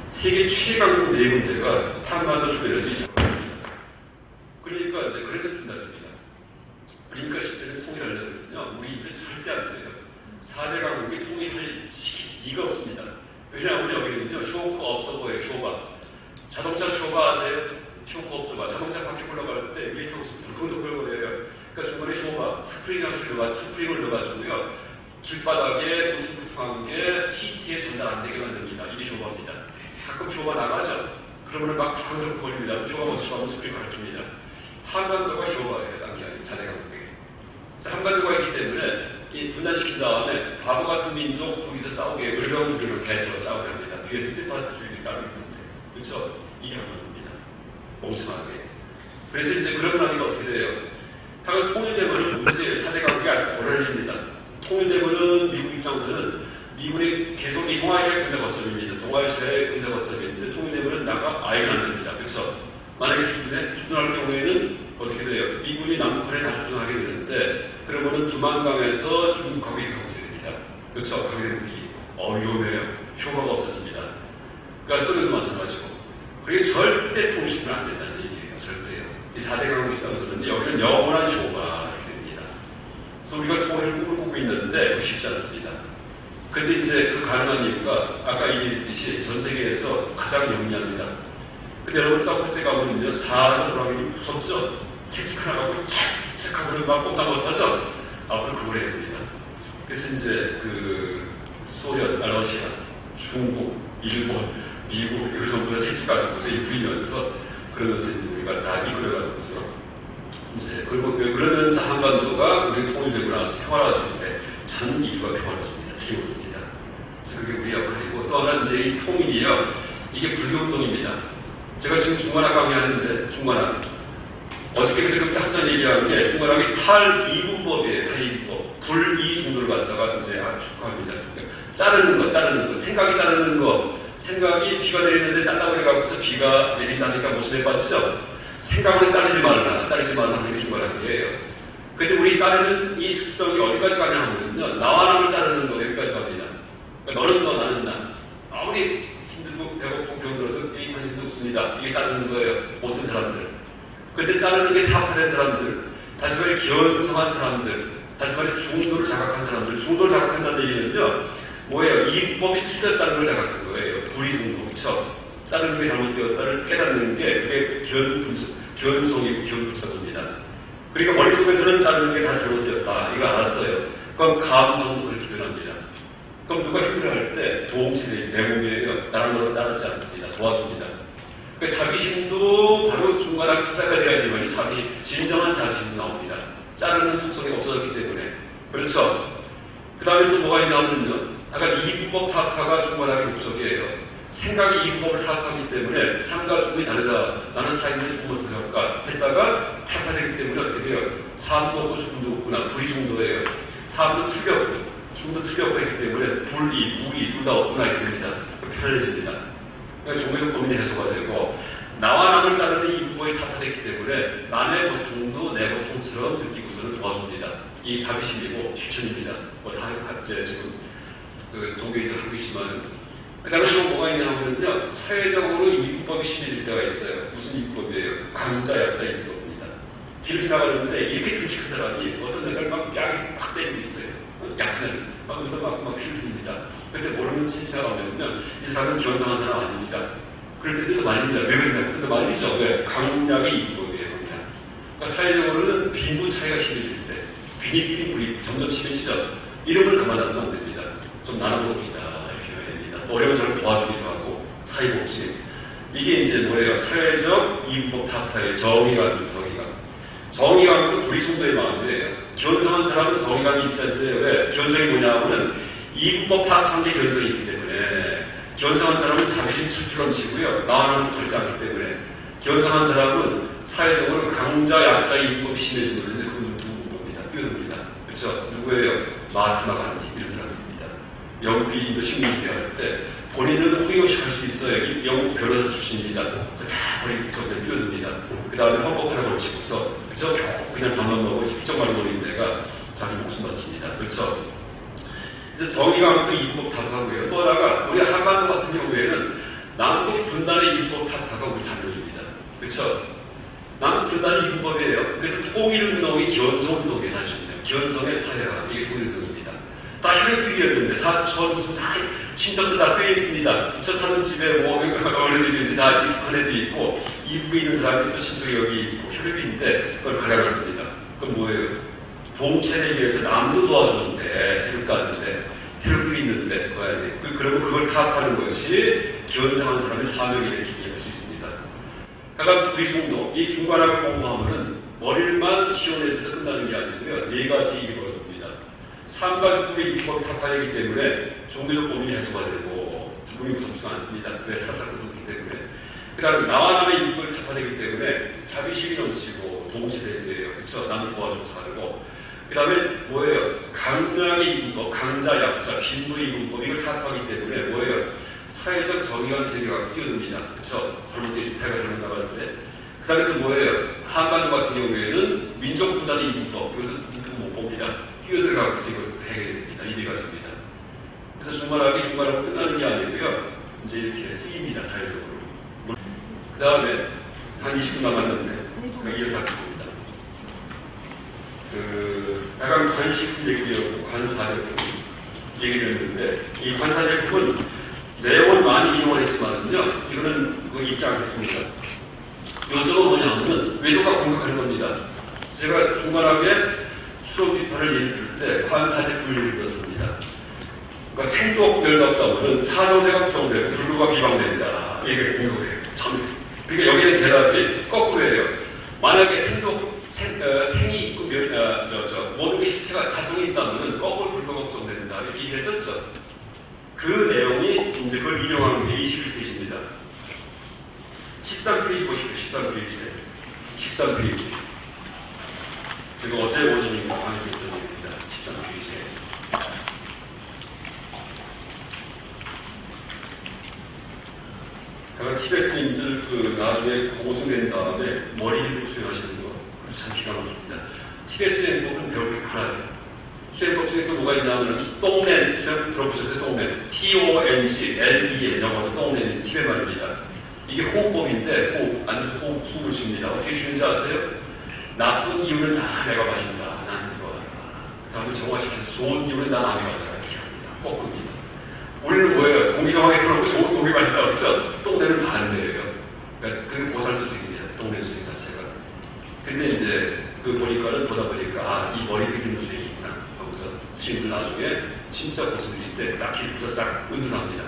Speaker 1: 세계 최강국 4군데가 한반도 주변에서 이사합니다. 그러니까 이제 그래서 분단입니다. 그러니까 실제로 통일하려면요, 우리 입에 절대 안 돼요. 4대 강국이 통일할 리가 없습니다. 왜냐하면 여기는요, 쇼크 업서버예요, 쇼바. 자동차 쇼바 아세요? 쇼크 업서버. 자동차 바퀴 굴러갈 때 위에 타고서 불끈불끈거려요. 그러니까 중간에 쇼바, 스프링을 넣어가지고요, 길바닥에 우퉁우퉁한 게 히트에 전달 안 되게 만듭니다. 이게 쇼바입니다. 가끔 쇼바 나가죠? 그러면 막 불끈불끈거립니다. 쇼바 멈추면 스프링 가르칩니다. 한반도가 쇼바예요, 땅이 한반도가 있기 때문에 이 분단시킨 다음에 바보 같은 민족 거기서 싸우게 의병들을 개처럼 싸우게 합니다. 뒤에서 세파르트주의를 따르고 있는데, 그렇죠? 이게 한반도입니다. 멍청하게. 그래서 이제 그런 나라가 어떻게 돼요? 하여간 통일되면은 문제의 4대 강국이 아주 고라집니다. 통일되면은 미국 입장에서는 미국이 계속 이 동아시아의 군사 거점입니다. 동아시아의 군사 거점인데 통일되면은 나가 아예 안 됩니다. 그렇죠? 만약에 주둔할 경우에는 어떻게 돼요? 미군이 남북한에 다 주둔하게 되는데 그러면은 두만강에서 중국하고 이렇게 하게 됩니다. 그렇죠? 가게 되면 위험해요. 효과가 없어집니다. 그러니까 소련도 마찬가지고. 그게 절대 통일시키면 안 된다는 얘기예요. 절대요. 이 4대 강국 입장에서는 여기는 영원한 효과가 이렇게 됩니다. 그래서 우리가 통일을 꿈을 꾸고 있는데 쉽지 않습니다. 근데 이제 그 가능한 이유가 아까 얘기했듯이 전 세계에서 가장 영리합니다. 근데 여러분 서커스에 가보면요, 사선으로 하기 무섭죠? 책책 하나 가고 책하고는 막 꼼짝 못하죠? 앞으로 그걸 해야 됩니다. 그래서 이제 그 소련, 러시아, 중국, 일본, 미국 이걸 전부 다 책책 가지고서 부리면서 그러면서 이제 우리가 다 이끌어가지고서 이제 그리고 그러면서 한반도가 우리 통일되고 나서 평화로워질 때 전 이주가 평화로워집니다. 뒤집어집니다. 그래서 그게 우리 역할이고 또 하나는 이제 이 통일이요, 이게 불교운동입니다. 제가 지금 중간학 강의하는데 중간학 어저께 그저께 항상 얘기하는 게 중간학이 탈이분법이에요. 탈이분법. 불이중도를 갖다가 이제 축하합니다. 자르는 거, 생각이 자르는 거. 생각이 비가 내리는데 짠다고 해가지고서 비가 내린다니까 모순에 빠지죠. 생각을 자르지 말라 하는 게 중간학이에요. 근데 우리 자르는 이 습성이 어디까지 가냐 하면요, 나와 남을 자르는 거 여기까지 갑니다. 그러니까 너는 너, 나는 나. 아무리 힘들고 배고프고 병들어도 이 관심도 없습니다. 이게 자르는 거예요. 모든 사람들. 근데 자르는 게 타파된 사람들, 다시 말해 견성한 사람들, 다시 말해 중도를 자각한 사람들, 중도를 자각한다는 얘기는요, 뭐예요? 이 법이 틀렸다는 걸 자각한 거예요. 불이중도, 그렇죠? 자르는 게 잘못되었다를 깨닫는 게 그게 견성이고 견불성입니다. 그러니까 머릿속에서는 자르는 게 다 잘못되었다. 이거 알았어요. 그럼 감성도 그렇게 변합니다. 그럼 누가 힘들어할 때 도움체대 내 몸이에요. 나랑 너랑 자르지 않습니다. 도와줍니다. 그러니까 자비심도 바로 중간에 투자가 돼야지만 진정한 자비심도 나옵니다. 자르는 속성이 없어졌기 때문에. 그렇죠? 그 다음에 또 뭐가 있냐면요, 아까 이분법 타파가 중간학의 목적이에요. 생각이 이분법을 타파하기 때문에 삶과 죽음이 다르다. 나는 삶을 죽으면 어떻게 할까 했다가 타파되기 때문에 어떻게 돼요? 삶도 없고 죽음도 없구나. 불이 중도예요. 삶도 틀렸고 죽음도 틀렸고 했기 때문에 불이, 무이 둘 다 없구나 이렇게 됩니다. 편해집니다. 그러니까 종교적 고민이 해소가 되고 나와 남을 자르는 이 이분법이 타파됐기 때문에 남의 고통도 내 고통처럼 느끼고서는 도와줍니다. 이 자비심이고 실천입니다. 다 이제 지금 그 종교인들 하고 있지만 그 다음에 또 뭐가 있냐 하면요, 사회적으로 이분법이 심해질 때가 있어요. 무슨 이분법이에요? 강자, 약자 이분법입니다. 뒤를 지나가는데 이렇게 끔찍한 사람이 어떤 여자를 막 약이 막 때리고 있어요. 약한 애를 막 얻어맞고 피를 흘립니다. 근데 모르는 채 지나가면요, 이 사람은 견성한 사람 아닙니다. 그럴 때도 말입니다. 왜 그러냐? 근데 말이죠. 왜? 강약의 이분법이에요. 그러니까 사회적으로는 빈부 차이가 심해질 때, 빈입빈불이 점점 심해지죠. 이름을 그만하면 안 됩니다. 좀 나눠봅시다. 어려운 사람을 도와주기도 하고, 사회복지. 이게 이제 뭐예요? 사회적 이분법 타파의 정의감, 정의감. 정의감은 또 불이중도의 마음이에요. 견성한 사람은 정의감이 있어야 돼요. 왜? 견성이 뭐냐 하면은 이분법 타파한 게 견성이기 때문에, 견성한 사람은 자비심 철철 넘치고요. 나와 남을 걸지 않기 때문에, 견성한 사람은 사회적으로 강자, 약자 이분법이 심해지는데 그건 누구입니다. 뛰어듭니다. 그렇죠? 누구예요? 마하트마 간디 이런 사람입니다. 영국인도 식민지 대할 때 본인은 호의없이 할 수 있어요. 영국 변호사 출신입니다. 다 버리고서 그냥 뛰어듭니다. 그 다음에 헌법 하나 걸치고서 그저 겨우 그냥 밥만 먹고 휘청만 거리는 데가 자기 목숨 바칩니다. 그렇죠? 이제 정의가 그 이분법 타파고요. 또 하나가 우리 한반도 같은 경우에는 남북 분단의 이분법 타파가 우리 사명입니다. 그렇죠? 남북 분단이 이분법이에요. 그래서 통일운동이 견성운동이 사실입니다. 견성의 사회화, 이게 통일운동입니다. 다 혈육비였는데 사촌 무슨 다 친척들 다 빼어 있습니다. 저 사는 집에 뭐 어른들이 다 북한에도 있고 이북에 있는 사람이 또 친척이 여기 있고 혈육인데 그걸 가려놨습니다. 그건 뭐예요? 동체를 위해서 남도 도와주는데 혈육도 하는데 혈육도 있는데 그러면 그걸 타협하는 것이 견성한 사람의 사명이 이렇게 이해할 수 있습니다. 하여간 불이중도 이 중간학을 공부하면은 머리만 시원해져서 끝나는 게 아니고요. 네 가지 일이 벌어집니다. 삶과 죽음의 이법이 타파되기 때문에 종교적 고민이 해소가 되고 죽음이 무섭지가 않습니다. 왜 살았다고 그렇기 때문에. 그 다음에 나와 남의 이법이 타파되기 때문에 자비심이 넘치고 동시대인데요. 그렇죠? 남을 도와주고 살고. 그 다음에 뭐예요? 강력의 이분법, 강자, 약자, 빈부의 이분법 이걸 타파하기 때문에 뭐예요? 사회적 정의감 세계가 끼어듭니다. 그렇죠? 잘못된 스타일가 잘못 나가는데. 그 다음에 또 뭐예요? 한반도 같은 경우에는 민족 분단의 이분법 이것도 못 봅니다. 끼어들어가고 있어 이걸 해결됩니다. 이 네 가지입니다. 그래서 중간하고 끝나는 게 아니고요. 이제 이렇게 쓰입니다. 자연적으로. 그 다음에 한 20분 남았는데 이어서 하겠습니다. 약간 관식품 얘기하고 관사제품 얘기를 했는데 이 관사제품은 내용을 많이 이용을 했지만요. 이거는 그거 잊지 않겠습니다. 요점은 뭐냐면 외도가 공격하는 겁니다. 제가 중간하게 추론 비판을 예를 들 때 관사제품을 예를 들었습니다. 그러니까 생도 별도 없다고는 사성세가 구성되고 불교가 비방된다. 이게 공격해요. 그러니까 여기는 대답이 거꾸로예요. 만약에 생이 있고 모든 게 실체가 자성이 있다면 거꾸로 불교가 구성된다. 이렇게 얘기했었죠. 그 내용이 이제 그걸 인용하는 게 21페이지입니다. 13페이지 보십시오. 13페이지. 제가 어제 오전인가 많이 듣던 얘기입니다. 13페이지에. 티베스님들 나중에 고승된 다음에 머리를 수행하시는 거 참 기가 막힙니다. 티베트 수행법은 배울 게 하나예요. 수행법 중에 또 뭐가 있냐면 똥렌 수행법 들어보셨어요? 똥렌 TONG-LEN 영어로 똥렌 티베트 말입니다. 이게 호흡법인데 호흡 앉아서 호흡 숨을 쉽니다. 어떻게 쉬는지 아세요? 나쁜 기운은 다 내가 마신다. 나는 들어간다. 다음에 정화시켜서 좋은 기운은 나 남이 가져가 이렇게 합니다. 꺾습니다. 우리는 뭐예요? 공기 정확하게 풀어놓고 좋은 공기 마신다 그러죠? 똥내는 반대예요. 그러니까 그 보살도 중입니다. 똥내 수행 자체가. 근데 이제 그 보니까는 보다 보니까 이 머리 그리는 수행이구나 하고서 지금도 나중에 진짜 고슬릴 때 싹히 부서 싹 은둔합니다.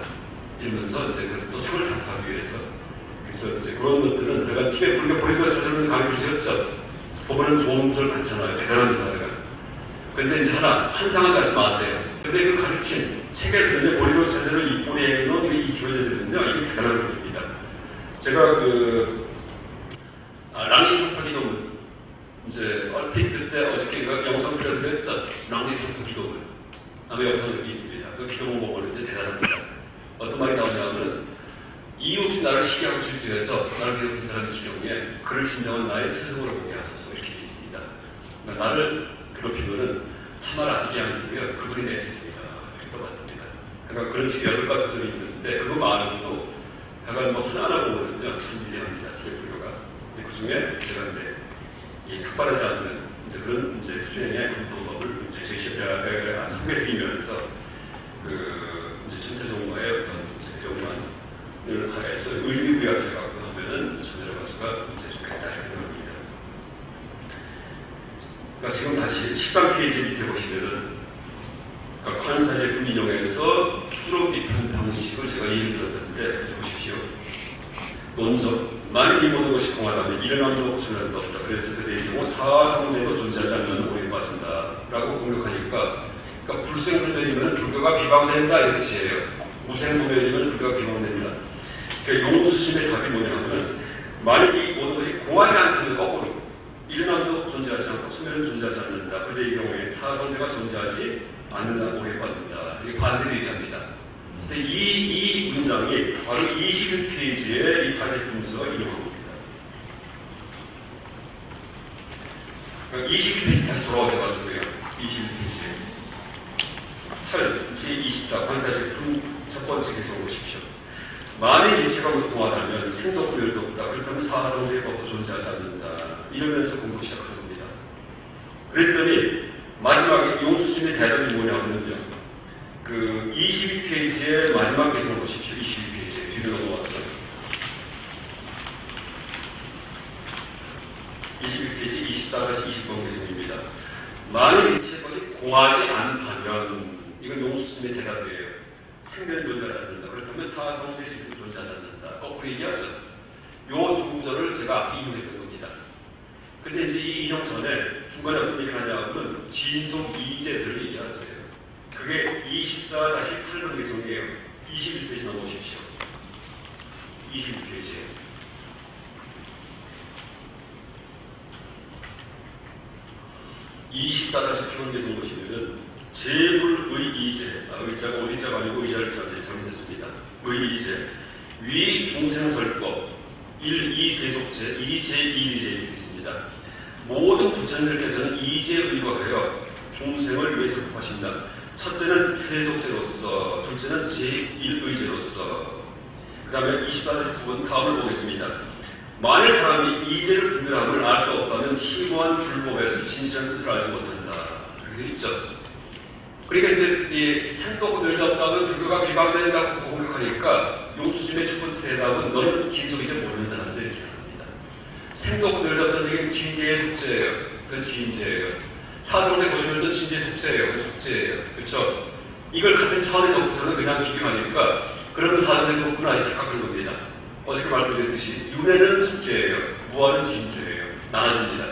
Speaker 1: 이러면서 이제 그래서 또 상을 답하기 위해서 그래서 이제 그런 것들은 내가 티베트 불교 보리도가 저절로 가르치셨죠. 보면은 좋은 것을 많잖아요. 대단한 나라가. 근데 이제 하나 환상을 갖지 마세요. 근데 그 가르친 책에서 이제 보리도 제대로 이 뿌리에 넣은 이 교회들은요 이게 대단한 것입니다. 제가 랑리 탕파 기도문 이제 얼핏 그때 어저께 영상 들려드렸죠. 랑리 탕파 기도문 아마 영상들이 있습니다. 그 기도문 보고는 이제 대단합니다. 어떤 말이 나오냐면 이유 없이 나를 시기하고 질투해서 나를 괴롭힌 사람이 있을 경우에 그를 진정한 나의 스승으로 보게 하소서 이렇게 되어 있습니다. 그러니까 나를 괴롭히면은 참아라 이게 아니고요. 그분이 내 스승이다 이렇게 떠받듭니다. 그러니까 그런 식의 8가지 조절이 있는데 그거 말고도 약간 뭐 하나하나 보면은요 참 위대합니다. 티베트 불교가. 근데 그 중에 제가 이제 이 삭발하지 않는 이제 그런 이제 수행의 방법을 이제 소개드리면서 이제 천태종과의 어떤 경관을 하에서 의미부여하셔 갖고 하면은 참 여러 가지가 이제 좋겠다 생각합니다. 그러니까 지금 다시 13페이지 밑에 보시면은 그러니까 관사제품 인용해서 추론 비판 방식을 제가 예를 들었는데 보십시오. 논적 만일 이 모든 것이 공하다면 일어남도 없고 전환도 없다. 그래서 그대의 경우 사성제도 존재하지 않는 오해에 빠진다 라고 공격하니까 그러니까 불생불멸이면 불교가 비방된다 이 뜻이에요. 무생무멸이면 불교가 비방된다. 그러니까 용수심의 답이 뭐냐면 만일 이 모든 것이 공하지 않다면 거꾸로 일어남도 존재하지 않고 수멸은 존재하지 않는다. 그대의 경우에 사성제가 존재하지 않는다. 오해에 빠진다. 이게 반대로 얘기합니다. 근데 이 문장이 바로 21페이지에 이 사제품서가 인용한 겁니다. 그러니까 21페이지 다시 돌아오셔가지고요. 21페이지에 8, 제24 관사제품 첫 번째 개성을 보십시오. 만일 일체가 무통하다면 생도 없고 열도 없다. 그렇다면 사성제의 법도 존재하지 않는다. 이러면서 공부 시작한 겁니다. 그랬더니 마지막에 용수심의 대답이 뭐냐면요. 22페이지의 마지막 개성을 보십시오. 22페이지에 뒤로 넘어왔어요. 22페이지 24-20번 개성입니다. 만일 일체의 것이 공하지 않다면 이건 용수심의 대답이에요. 생명은 존재하지 않는다. 그렇다면 사성제의 질도 존재하지 않는다. 거꾸로 얘기하죠. 요 두 구절을 제가 앞에 인용했던 겁니다. 근데 이제 이 인용 전에 중간에 어떤 얘기를 하냐면 진속 이재설을 얘기하세요. 그게 24-8번 개성이에요. 21페이지 넘어오십시오. 21페이지에. (24-8번) 개성 보시면은 제불의 이제, 의자가 어디자가 아니고 의자를 잘못했습니다. 의 이제, 위 중생설법, 1, 2 세속제, 2 제, 1, 2제 이렇게 있습니다. 모든 부처님들께서는 이제의거 하여 중생을 위해서 하신다. 첫째는 세속제로서, 둘째는 제1의제로서. 그 다음에 24-9번 다음을 보겠습니다. 만일 사람이 이제를 분별함을 알 수 없다면 심오한 불법에서 진실한 뜻을 알지 못한다. 이렇게 되어 있죠. 그러니까 이제 이 생도고 멸자 없다면 불교가 비방된다고 공격하니까 용수님의 첫 번째 대답은 너는 진속이제 모르는 사람들 이렇게 합니다. 생도고 멸자 없다는 얘기는 진제의 속죄예요. 그건 진제예요. 사성대 보시면 진제의 속죄예요. 그건 속죄예요. 그렇죠? 이걸 같은 차원에 놓고서는 그냥 비교하니까 그러면 사성대 높구나 생각하는 겁니다. 어저께 말씀드렸듯이 윤회는 속죄예요. 무아는 진제예요. 나눠집니다.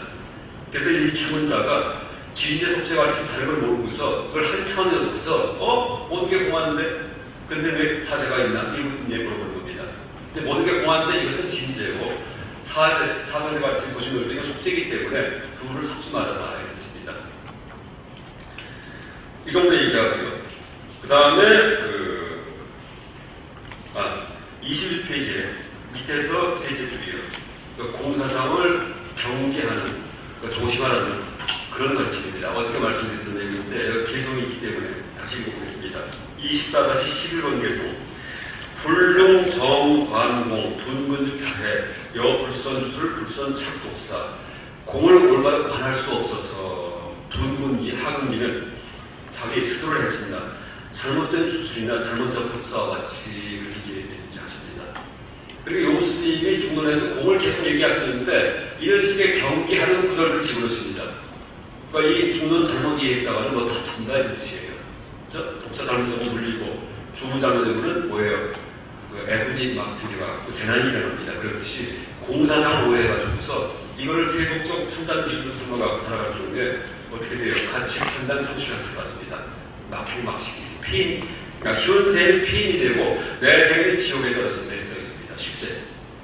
Speaker 1: 그래서 이 주문자가 진제 속죄가 지금 다른 걸 모르고서 그걸 한 차원에 놓고서 모든 게 공하는데 근데 왜 사제가 있나? 이거 이제 물어보는 겁니다. 근데 모든 게 공하는데 이것은 진제고 사성제가 지금 보시면 이거 속죄이기 때문에 그거를 섞지 말아라 이런 뜻입니다. 이 정도 얘기하고요. 그 다음에 21페이지에 밑에서 셋째 줄이에요. 공사상을 경계하는, 조심하라는 그런 가르침입니다. 어저께 말씀드렸던 내용인데 개성이 있기 때문에 다시 읽어보겠습니다. 24-11번 개성. 불룡정관공 둔근즉 자해 여불선주술 불선착독사. 공을 올바로 관할 수 없어서 둔근기 하근기는 자기 스스로를 해친다. 잘못된 수술이나 잘못된 독사와 같이 그렇게 얘기하십니다. 그리고 용수님이 중론에서 공을 계속 얘기하시는데 이런 식의 경계하는 구절을 집어넣습니다. 그러니까 이 중론 잘못 이해했다가는 너 다친다 이런 뜻이에요. 그렇죠? 독사 잘못하고 물리고 주부 잘못되면 뭐예요? 애군이 막 생겨가지고 재난이 일어납니다. 그렇듯이 공사상 오해해가지고서 이거를 세속적 판단 기준으로 삼아가고 살아갈 경우에 어떻게 돼요? 가치 판단 상실한테 빠집니다. 막히기 피임, 그러니까 현세는 피임이 되고 내 생은 지옥에 떨어진다 이렇게 써 있습니다. 쉽제.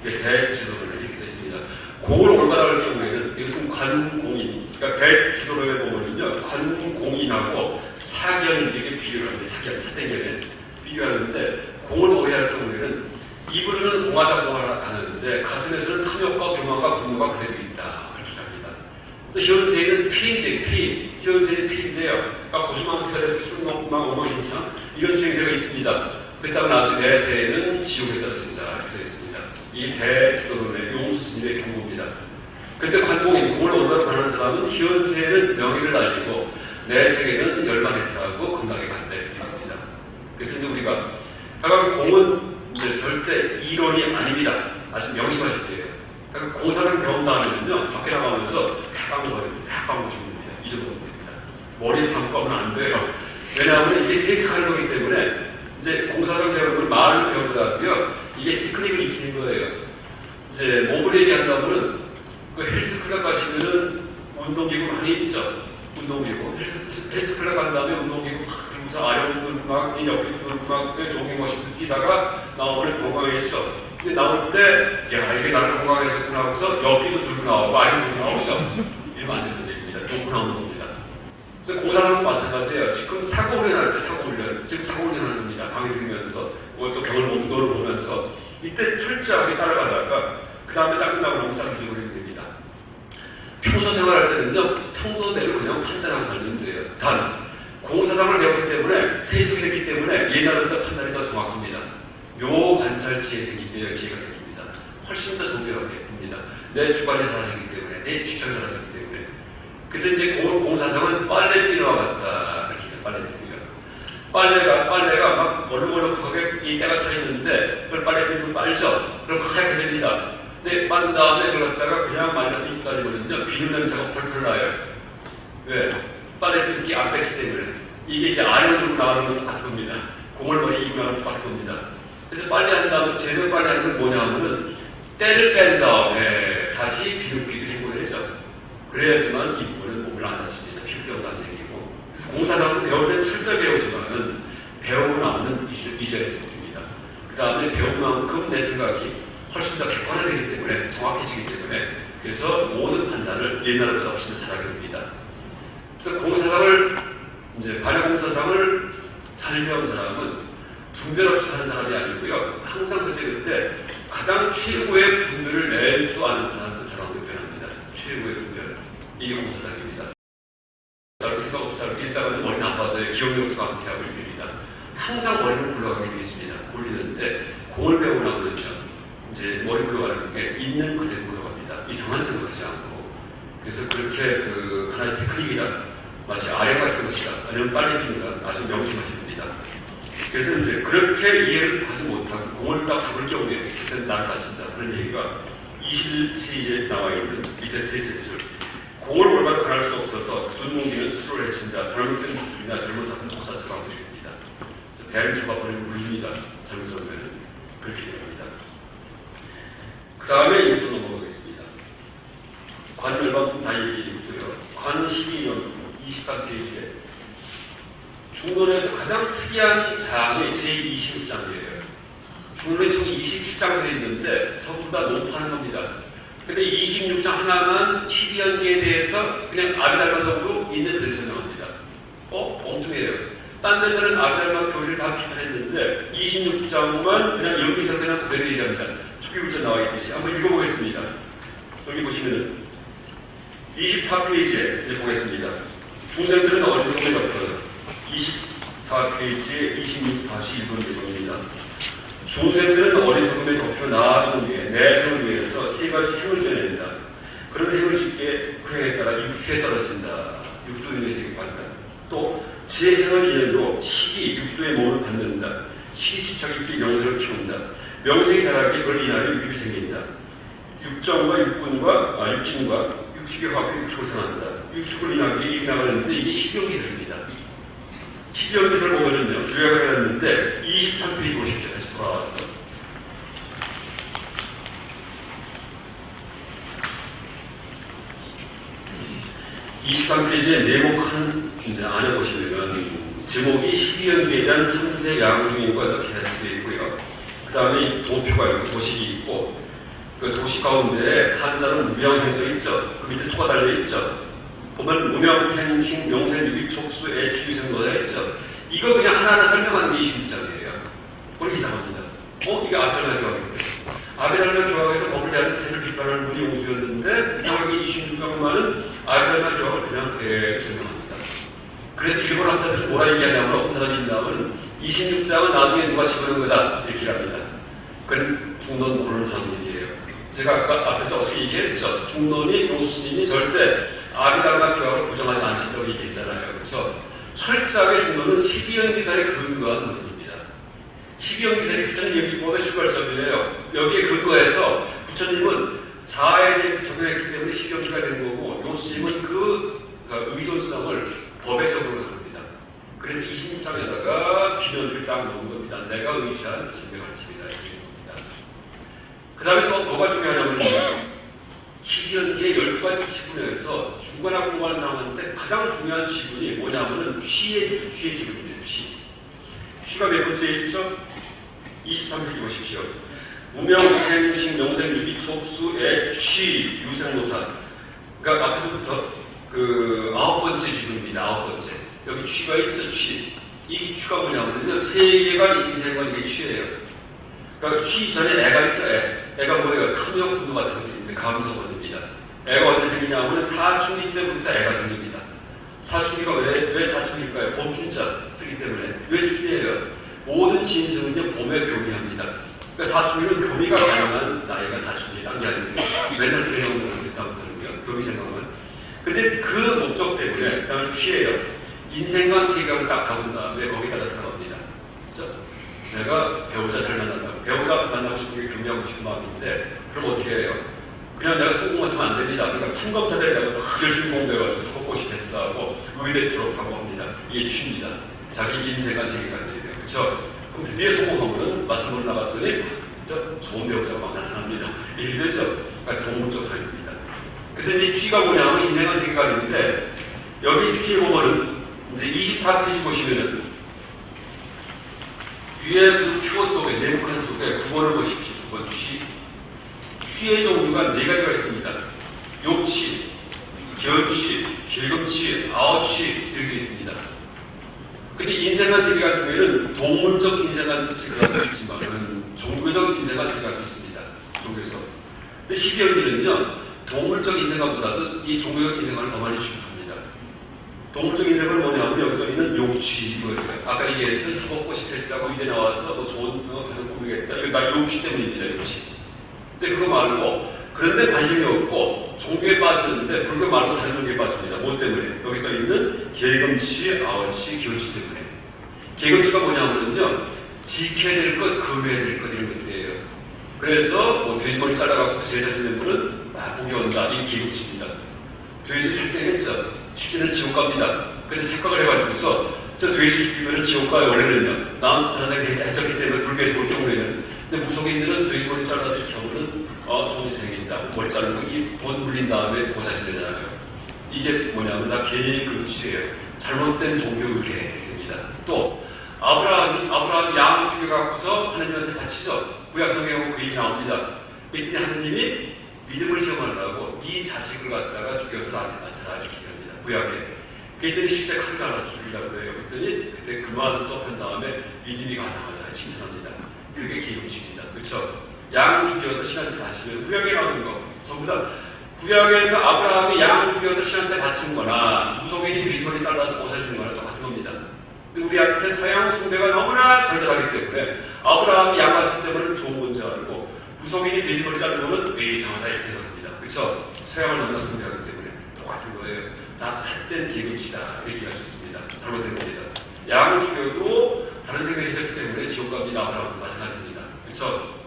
Speaker 1: 이게 대지도론에 이렇게 써 있습니다. 공을 올바로 할 경우에는 이것은 관공인, 그러니까 대지도론에 보면요 관공인하고 사견 이렇게 비교를 합니다. 사견에 비교하는데 공을 오해할 경우에는 입으로는 공하다 공하는데 가슴에서는 탐욕과 교만과 분노가 그대로 있다 그렇게 합니다. 그래서 현세는 피인데 현세는 피인데요. 그러니까 고주망태가 되고 술먹망 엉망진창 이런 수행자가 있습니다. 그렇다고 나중에 내세에는 지옥에 떨어진다 이렇게 써 있습니다. 이 대지도론의 용수스님의 경고입니다. 그때 관공인 공을 올바로 관하는 사람은 현세에는 명예를 날리고 내세에는 열만했다고 건강에 간다 이렇게 있습니다. 그래서 이제 우리가 하여간 공은 이제 절대 이론이 아닙니다. 아주 명심하실 때예요. 그러니까 공사상 경험 다음에는요 밖에 나가면서 대빵을 죽습니다. 이 정도입니다. 머리에 담고 하면 안 돼요. 왜냐하면 이게 세차하는 거기 때문에 이제 공사상 배우는 말을 배우더라고요. 이게 테크닉을 익히는 거예요. 이제 몸을 얘기한다면은 그 헬스클럽 가시면은 운동기구 많이 있죠. 운동기구 헬스클럽 간 다음에 운동기구 막 들고서 아령들 막 옆에들 막 조깅머신도 뛰다가 나오면 건강해졌어. 근데 나올 때 야 이게 나를 건강해졌구나 하고서 옆기도 들고 나오고 아령 들고 나오죠. 이러면 안 되는 얘기입니다. 놓고 나오는 겁니다. 그래서 공사상도 마찬가지예요. 지금 사고훈련 할 때 사고훈련, 지금 사고훈련 하는 겁니다. 강의 들으면서 또 경을 보면서 이때 철저하게 따라가다가 그 다음에 딱 끝나고 너무 싹 잊어버리면 됩니다. 평소 생활할 때는요 평소대로 그냥 판단하고 살면 돼요. 단 공사상을 배웠기 때문에 세속이 됐기 때문에 옛날보다 판단이 더 정확합니다. 요 관찰지혜가 생깁니다. 훨씬 더 정교하게 봅니다. 내 주관이 사라지기 때문에 내 직장이 사라지기 때문에 그래서 이제 공사상은 빨래비누와 같다 그렇게 해요. 빨래가 막 얼룩얼룩하게 이 때가 차 있는데 그걸 빨래비누로 빨죠. 그럼 하얗게 됩니다. 근데 빤 다음에 그걸 갖다가 그냥 말려서 입 다리거든요. 비누 냄새가 펄펄 나요. 왜? 빨래비누기 안 뺐기 때문에. 이게 이제 아이언으로 나가는 건 똑같은 겁니다. 고물머리 입고 나가는 건 똑같은 겁니다. 그래서 빨래한 다음에 제대로 빨래하는 건 뭐냐 하면은 때를 뺀 다음에 다시 비누기도 해보내죠. 그래야지만 이 부분은 것을 잊어야 됩니다. 그 다음에 배운 만큼 내 생각이 훨씬 더 객관화되기 때문에 정확해지기 때문에 그래서 모든 판단을 옛날보다 훨씬 더 잘하게 됩니다. 그래서 공사상을 이제 반야공사상을 잘 배운 사람은 분별 없이 사는 사람이 아니고요. 항상 그때 가장 최고의 분별을 낼 줄 아는 사람을 표현합니다. 최고의 분별. 이게 공사상입니다. 생각 없이 살고 일단은 머리 나빠져요. 기억력도 감퇴하고 이렇게입니다. 항상 머리를 굴러가게 되어 있습니다. 굴리는데 공을 배우고 나면요. 이제 머리 굴러가는 게 있는 그대로 굴러갑니다. 이상한 생각하지 않고. 그래서 그렇게 그 하나의 테크닉이다. 마치 아령 같은 것이다. 아니면 빨리 빕니다. 아주 명심하십니다. 그래서 이제 그렇게 이해를 하지 못하고 공을 딱 잡을 경우에 그때는 난 다친다. 그런 얘기가 21페이지에 나와 있는 밑에 세 줄. 공을 올바로 가할 수 없어서 눈뭉기는 수로를 해친다. 잘못된 주술이나 잘못 잡은 독사처럼 됩니다. 그래서 배를 잡아버리면 물립니다. 잘못하면 그렇게 됩니다. 그 다음에 이제 또 넘어가겠습니다. 관절만큼 다 얘기했고요. 관 12년 23페이지에 중론에서 가장 특이한 장이 제26장이에요. 중론에 총 27장 되어 있는데 전부 다 논파는 겁니다. 근데 26장 하나만 12연계에 대해서 그냥 아비달마적으로 있는 그대로 설명합니다. 엉뚱해요. 딴 데서는 아비달마 교리를 다 비판했는데 26장만 그냥 여기서 그냥 그대로 얘기합니다. 초기부터 나와 있듯이 한번 읽어보겠습니다. 여기 보시면은 24페이지에 이제 보겠습니다. 중생들은 어리석음에 덮여 24페이지에 26-1번 내용입니다. 중생들은 어리석음에 덮여 나아진 후에 내생을 위해서 세 가지 행을 져낸다. 그런 행을 짓기에 그 행에 따라 육추에 떨어진다. 육도의 세계 받는다. 또 제 행을 인연으로 식이 육도의 몸을 받는다. 식이 집착 있게 명색을 키운다. 명색이 자라게 그걸 인하여 육이 생긴다. 육정과 육군과 육진과 육축의 화합이 육축을 생한다. 육축을 인하게 일이 나가는데 이게 식용기술입니다. 식용기술을 보면은요, 요약을 해놨는데 23페이지 보십시오. 다시 돌아와서. 23페이지에 네모칸 안에 보시면 제목이 12연계에 대한 3세 양중인과 이렇게 해석되어 있고요. 그 다음에 도표가 있고 도식이 있고 그 도식 가운데 한자는 무명행서 있죠. 그 밑에 토가 달려있죠. 보면 무명, 행식, 명생, 유기, 촉수, 애취, 유생노가 있죠. 이거 그냥 하나하나 설명하는 게 26장이에요. 그게 이상합니다. 이게 아비달마 교학인데. 아비달마 교학에서 법을 대한 태를 비판하는 분이 용수였는데 이상하게 26장만은 아비달마 교학을 그냥 그대로 설명합니다. 그래서 일본 학자들이 뭐라 얘기하냐면 어떤 사람이 있냐면 26장은 나중에 누가 집어넣은 거다 이렇게 합니다. 그건 중론 모르는 사람 얘기예요. 제가 아까 앞에서 어떻게 얘기했죠. 중론이 용수님이 절대 아비달마 교학을 부정하지 않으신다고 얘기했잖아요. 그렇죠? 철저하게 중론은 12연기사에 근거한 논리입니다. 12연기사의 부처님연기법의 출발점이에요. 여기에 근거해서 부처님은 자아에 대해서 적용했기 때문에 12연기가 된 거고 용수님은 그 의존성을 법외적으로 합니다. 그래서 26장에다가 기념을 딱 넣은 겁니다. 내가 의지한 진배 가르침이다. 그 다음에 또 뭐가 중요하냐면 12연기의 12가지 지분에서 중간학 공부하는 사람한테 가장 중요한 지분이 뭐냐면은 취의 지분입니다. 취가 몇 번째 있죠? 23페이지 보십시오. 무명, 행식, 명생, 유기, 촉수, 애, 취, 유생노사. 그러니까 앞에서부터 그 9번째 지분입니다. 9번째. 여기 취가 있죠, 취. 이 취가 뭐냐면요. 세계관, 인생관 이게 취예요. 그러니까 취 전에 애가 있죠, 애. 애가 뭐예요? 탐욕, 분노 같은 것도 있는데 감성원입니다. 애가 언제 생기냐면 사춘기 때부터 애가 생깁니다. 사춘기가 왜 사춘기일까요? 봄춘자 쓰기 때문에. 왜 춘이에요? 모든 진승은요, 봄에 교미합니다. 그러니까 사춘기는 교미가 가능한 나이가 사춘기, 딴 게 아니고요. 맨날 그 생각을 했다거든요. 교미 생각은. 근데 그 목적 때문에 그다음에 취해요. 인생관 세계관을 딱 잡은 다음에 거기다가 생각합니다. 그렇죠? 내가 배우자 잘 만난다고. 배우자 만나고 싶은 게 경미하고 싶은 마음인데 그럼 어떻게 해요? 그냥 내가 성공하면 안 됩니다. 그러니까 판검사들이라고 열심히 공부해가지고 사법고시 패스하고 의대 들어가고 합니다. 이게 취입니다. 자기 인생관 세계관이에요. 그렇죠? 그럼 드디어 성공하고는 말씀으로 나갔더니 좋은 배우자가 막 나타납니다. 이렇게 되죠? 그러니까 동물적 사유입니다. 그래서 이제 취가 뭐냐면 인생관 세계관인데 여기 취의 보면은 이제 24페이지 보시면은 위에 그 표어 속에, 네모칸 속에 9번을 보십시오. 9번 취. 취의 종류가 4가지가 있습니다. 욕취, 견취, 계급취, 아어취 이렇게 있습니다. 근데 인생과 세계 같은 경우에는 동물적 인생과 세계가 있지만 종교적 인생과 세계가 있습니다. 종교에서. 근데 시비연기는요, 동물적 인생과보다도 이 종교적 인생과를 더 많이 취급합니다. 동물적 인생은 뭐냐면 여기서 있는 욕취, 이거예요. 아까 얘기했던 사법고시 패스하고 이대 나와서 뭐 좋은 가정 꾸미겠다. 이거 다 욕취 때문입니다, 욕취. 근데 그거 말고, 그런데 관심이 없고, 종교에 빠지는데, 불교 말고 다른 종교에 빠집니다. 뭐 때문에? 여기서 있는 계금치, 아월치, 견치 때문에. 계금치가 뭐냐면요, 지켜야 될 것, 금해야 될 것, 이런 것들이에요. 그래서, 뭐, 돼지머리 잘라갖고 제사 지는 분은, 복이 온다. 이게 계금치입니다. 돼지 살생했죠. 식신은 지옥 갑니다. 근데 착각을 해가지고서, 저 돼지 죽이면 지옥 가요, 원래는요. 난 다른 사람이 했었기 때문에 불교에서 볼 경우에는. 근데 무속인들은 돼지머리 잘라서 이렇게 하면은, 좋은 일 생긴다. 머리 자르는 거, 돈 물린 다음에 보살이 되잖아요. 이게 뭐냐면 다 계급치예요. 잘못된 종교 의례입니다. 또, 아브라함이 양 죽여갖고서 하나님한테 바치죠. 구약성경에 그 일이 나옵니다. 그랬더니 하나님이 믿음을 시험하려고 네 자식을 갖다가 죽여서 나한테 바쳐라 이렇게 합니다. 구약에. 그랬더니 실제 칼을 갈아서 죽이려고 해요. 그랬더니 그때 그만 스톱한 다음에 믿음이 가상하다 칭찬합니다. 그게 계급치입니다. 그렇죠? 양 죽여서 신한테 바치면 구약에 나오는 거 전부 다 구약에서 아브라함이 양 죽여서 신한테 바치는 거나 무속인이 돼지머리 잘라서 보살피는 거나 똑같은 겁니다. 근데 우리한테 서양 숭배가 너무나 절절하기 때문에 아브라함이 양 바칠 때문에 좋은 건지 알고 무속인이 돼지머리 자르는 거는 왜 이상하다 이렇게 생각합니다. 그렇죠? 서양을 너무나 숭배하기 때문에 똑같은 거예요. 다 삿된 계급치다 이렇게 얘기할 수 있습니다. 잘못된 겁니다. 양을 죽여도 다른 생각이 있었기 때문에 지옥 갑니다. 아브라함도 마찬가지입니다. 그렇죠?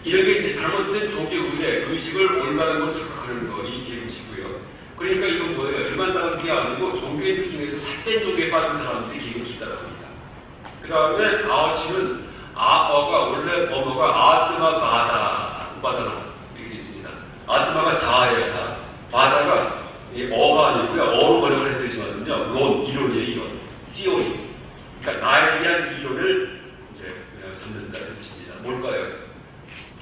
Speaker 1: 이런 게 이제 잘못된 종교 의례, 의식을 올바른 것을 생각하는 거, 이 계급치고요. 그러니까 이건 뭐예요? 일반 사람들이 아니고 종교인들 중에서 삿된 종교에 빠진 사람들이 계급치다라고 합니다. 그 다음에 아어치는 아어가 원래 범어가 아뜨마 바다로 이렇게 있습니다. 아뜨마가 자아예요, 자아. 바다가 어가 아니고요. 어로 번역을 해드리지만요. 이론이에요, 이론. 티오리. 그러니까 나에 대한 이론을 이제 잡는다는 뜻입니다. 뭘까요?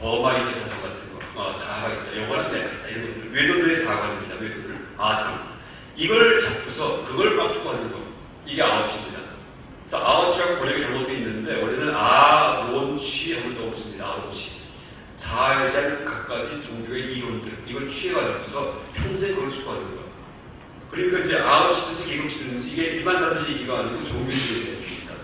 Speaker 1: 버마이드 사상 같은 거, 자아가 있다, 영원한 내가 있다, 이런 것들. 외도들의 자아관입니다, 외도들. 아상. 이걸 잡고서 그걸 막 추구하는 거. 이게 아어치입니다. 그래서 아어치라고 번역이 잘못되어 있는데, 원래는 아론치 하면 더 없습니다, 아론치. 자아에 대한 각가지 종교의 이론들. 이걸 취해가지고서 평생 그걸 추구하는 거. 그러니까 이제 아어치든지 계급치든지 이게 일반 사람들 얘기가 아니고 종교인들의 얘기입니다.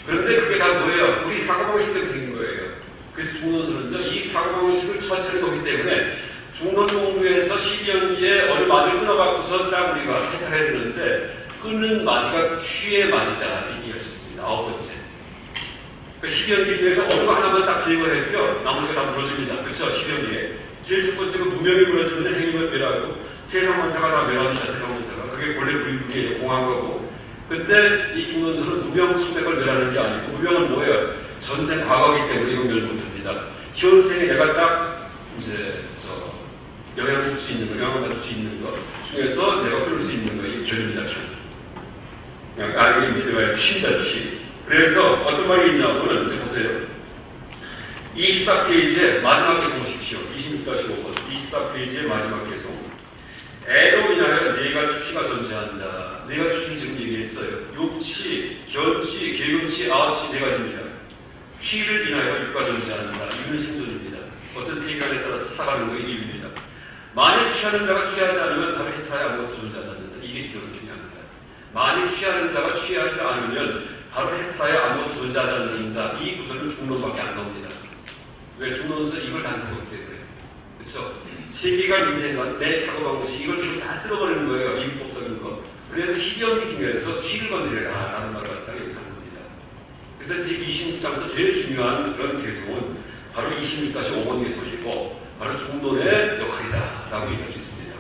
Speaker 1: 그런데 그게 다 뭐예요? 우리 사고방식 때문에 생긴 거예요. 그래서 중론서는요, 이 사고방식을 처치하는 거기 때문에 중론 공부에서 12연기에 어느 마디를 끊어갖고서 딱 우리가 해탈해야 되는데 끊는 마디가 취의 마디다 이렇게 얘기하셨습니다. 9번째. 그 12연기 중에서 어느 거 하나만 딱 제거해도요, 나머지가 다 무너집니다. 그렇죠? 12연기에. 제일 첫 번째가 무명이 무너지면 행위만 멸하고 세상 원사가 다 멸합니다. 세상 원사가. 그게 본래 우리 분이에요. 공한 거고. 근데 이 중론서는 무명 청백을 멸하는 게 아니고 무명은 뭐예요? 전생 과거이기 때문에 이건 멸 못합니다. 현생에 내가 딱 이제 영향을 줄 수 있는 거, 영향을 받을 수 있는 거 중에서 내가 끌을 수 있는 거, 이게 결입니다. 그냥 이제 내가 취입니다, 취. 그래서 어떤 말이 있냐고는 이제 보세요. 24페이지에 마지막 개송 보십시오. 26-5번. 24페이지의 마지막 개송. 애로 인하여 4가지 취가 존재한다. 4가지 취는 지금 얘기했어요. 욕취, 견취, 계급취, 아어취 4가지입니다. 취를 인하여 육가 존재한다. 이유는 생존입니다. 어떤 세계관에 따라서 살아가는 것이 이유입니다. 만일 취하는 자가 취하지 않으면 바로 해탈에 아무것도 존재하지 않는다. 이게 중요합니다. 만일 취하는 자가 취하지 않으면 바로 해탈에 아무것도 존재하지 않는다. 이 구절은 중론밖에 안 나옵니다. 왜? 중론에서 이걸 다는 거기 때문에. 그렇죠? 세계관, 인생관, 내 사고방식 이걸 지금 다 쓸어버리는 거예요. 이법적인 거. 그래서 12연기 중에서 취를 건드려라 라는 말을 갖다가 여기서 합니다. 그래서 지금 26장에서 제일 중요한 그런 개성은 바로 26-5번 개성이고 바로 중론의 역할이다 라고 얘기할 수 있습니다.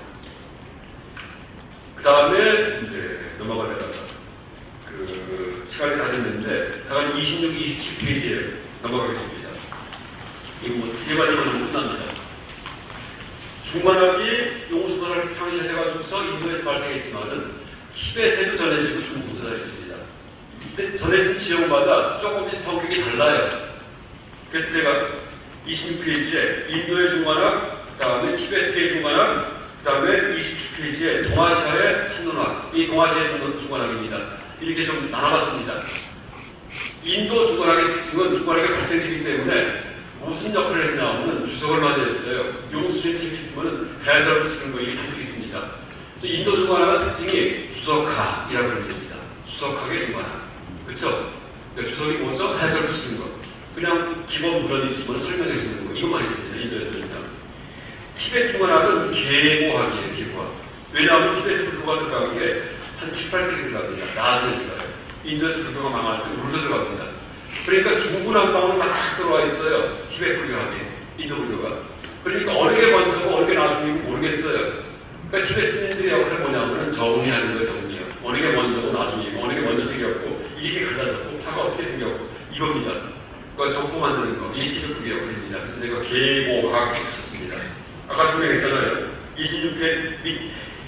Speaker 1: 그 다음에 이제 넘어가려다가 시간이 다 됐는데 다만 26, 27페이지에 넘어가겠습니다. 이거 뭐 3가지만 하면 끝납니다. 중간학이 용수관을 창시해가지고서 인도에서 발생했지만은 티벳에도 전해지고 중국도 전해집니다. 근데 전해진 지역마다 조금씩 성격이 달라요. 그래서 제가 26페이지에 인도의 중간학, 그 다음에 티베트의 중간학, 그 다음에 27페이지에 동아시아의 산문학, 이 동아시아의 중간학입니다. 이렇게 좀 나눠봤습니다. 인도 중간학의 특징은 중간학의 발생지이기 때문에 무슨 역할을 했냐 하면 주석을 많이 했어요. 용수진 책이 있으면 해설을 치는 거 이게 잔뜩 있습니다. 그래서 인도 중간학의 특징이 주석학이라고 합니다. 주석학의 중간학. 그렇죠? 주석이 뭐죠? 해설을 치는 거. 그냥 기본 물건이 있으면 설명해 주는 거. 이것만 있습니다. 인도에서는. 티베트 중간학은 계보학이에요. 계보학. 왜냐하면 티베트에서 불교가 들어간 게 한 7, 8세기 들어갑니다. 나중에 들어가요. 인도에서 불교가 망할 때 우르도 들어갑니다. 그러니까 중구난방으로 막 들어와 있어요. 티베트 불교학이, 인도 불교가. 그러니까 어느 게 먼저고 어느 게 나중이고 모르겠어요. 그러니까 티베트 스님들의 역할이 뭐냐면 정리하는 거예요. 정리요. 어느 게 먼저고 나중이고 어느 게 먼저 생겼고 이렇게 갈라졌고 파가 어떻게 생겼고 이겁니다. 그러니까 족보 만드는 거. 이게 티베트 불교 역할입니다. 그래서 내가 계보학을 붙였습니다. 아까 설명했잖아요.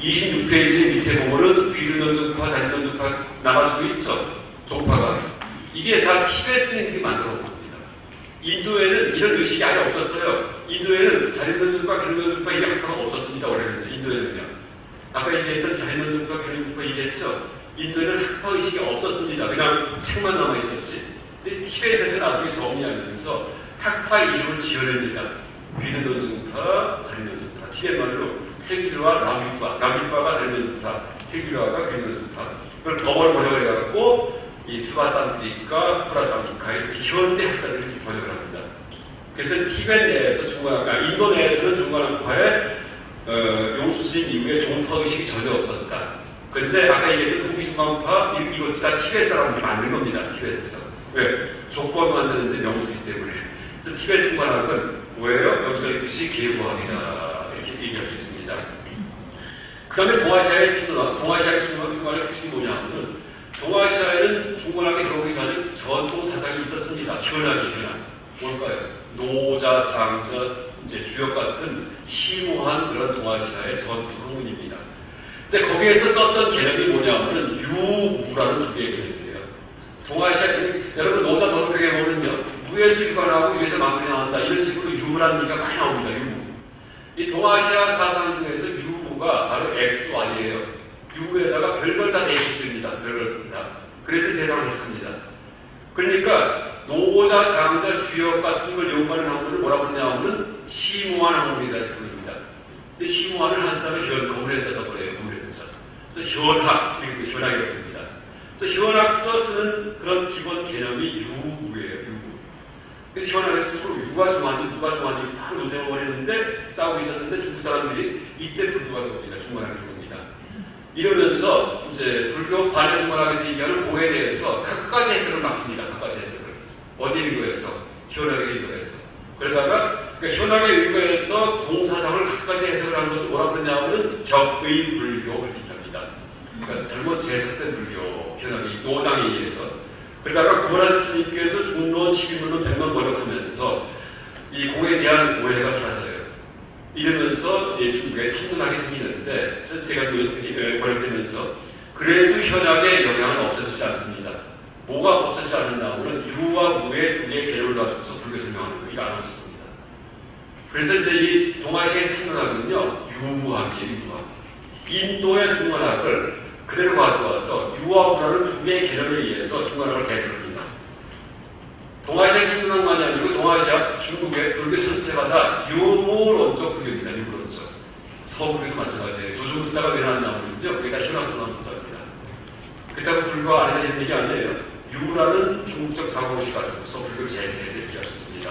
Speaker 1: 26페이지 밑에 보면은 귀르논주파, 자리논주파 나눠지고 있죠. 종파가. 이게 다 티베트 스님들이 만들어 온 겁니다. 인도에는 이런 의식이 아예 없었어요. 인도에는 자리논주파, 귀르논주파 이게 학파가 없었습니다. 원래는 인도에는요. 아까 얘기했던 자리논주파, 귀르논주파 얘기했죠. 인도에는 학파 의식이 없었습니다. 그냥 책만 남아 있었지. 근데 티베트에서 나중에 정리하면서 학파 이름을 지어냅니다. 귀르논주파, 자리논주파. 티베트 말로 태기르와 라기파, 라기파가 자리논주파, 태기르와가 귀르논주파. 그걸 법을 번역을 해갖고 이 스바탄트리카, 프라상기카 이렇게 현대 학자들이 번역을 합니다. 그래서 티베트 내에서 인도 내에서는 중간학파에 용수스님 이후에 종파 의식이 전혀 없었다. 그런데 아까 얘기했던 후기중간파 이것도 다 티베트 사람들이 만든 겁니다. 티베트에서. 왜? 족보를 만드는데 명수기 때문에. 그래서 티베트 중간학은 뭐예요? 여기서 읽듯이 계보학이다. 이렇게 얘기할 수 있습니다. 그 다음에 동아시아의 중간학의 특징이 뭐냐면 동아시아에는 중간학에 들어오기 전에 전통 사상이 있었습니다. 현학이 현학. 뭘까요? 노자, 장자, 이제 주역 같은 심오한 그런 동아시아의 전통 학문입니다. 근데 거기에서 썼던 개념이 뭐냐면 유무라는 두 개의 개념이에요. 동아시아, 여러분 노자 도덕경에 보면요. 무에서 유관하고 유에서 마무리 나온다. 이런 식으로 유무라는 얘기가 많이 나옵니다. 유무. 이 동아시아 사상 중에서 유무가 바로 XY예요. 유에다가 별걸 다 대입됩니다. 별걸 다. 그래서 세상을 해석합니다. 그러니까 노자, 장자, 주역 같은 걸 연관하는 학문을 뭐라고 그러냐면 심오한 학문이다 부릅니다. 근데 심오한을 한자로 거물현자 써버려요. 거물현자. 그래서 현학, 그리고 현학이라고 합니다. 그래서 현학서 쓰는 그런 기본 개념이 유무예요. 유무. 그래서 현학에서 서로 유가 중한지 누가 중한지 막 논쟁을 벌이는데 싸우고 있었는데 중국 사람들이 이때 불교가 들어옵니다. 중간학이 들어옵니다. 이러면서 이제 불교 반야 중간학에서 얘기하는 공에 대해서 각가지 해석을 맡깁니다. 각가지 해석을. 어디에 의거해서? 현학에 의거해서. 그러다가 그러니까 현학에 의거해서 공사상을 각가지 해석을 하는 것을 뭐라 그러냐면 격의 불교를 뜻합니다. 그러니까 잘못 재해석된 불교, 현학이 노장에 의해서. 그러다가 구원하신 스님께서 중론, 11론, 100론 번역하면서 이 공에 대한 오해가 사라져요. 이러면서 중국에 선문학이 생기는데 전체가 번역되면서 그래도 현학의 영향은 없어지지 않습니다. 뭐가 없어지지 않는다 하면 유와 무의 두 개의 개념을 가지고서 불교 설명하는 거 이거 안 없습니다. 그래서 이제 이 동아시아의 선문학은요 유무학이에요. 유무학. 인도의 중간학을 그대로 가져와서 유와 무라는 두 개의 개념에 의해서 중간학을 재해석합니다. 동아시아 생문학만이 아니고 동아시아 중국의 불교 전체가 다 유무론적 불교입니다. 유무론적. 서불교도 마찬가지예요. 조주문자가 왜 나왔냐면요. 그게 다 현학선언 문자입니다. 그렇다고 불교 안에 있는 얘기 아니에요. 유무라는 중국적 사고의식 가지고서 불교 재해석에 얘기할 수 있습니다.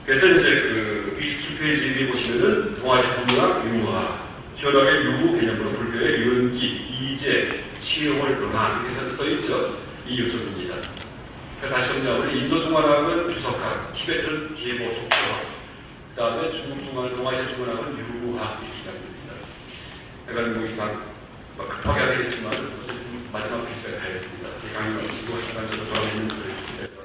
Speaker 1: 그래서 이제 그 27페이지 위에 보시면은 동아시아 문학, 유무학, 현학의 유무 개념으로 불교의 연기, 이제, 치용을 논한 이렇게 써있죠. 이 요점입니다. 다시 정리하면 인도 중간학은 주석학, 티베트는 계보 족보학, 그 다음에 중국 중간학, 동아시아 중간학은 유무학 이렇게 이야기합니다. 약간 뭐 이상 급하게 하겠지만 어쨌든 마지막 페이지가 다 했습니다. 강의 마치고 약간 저도 좋아하는 글을 했습니다.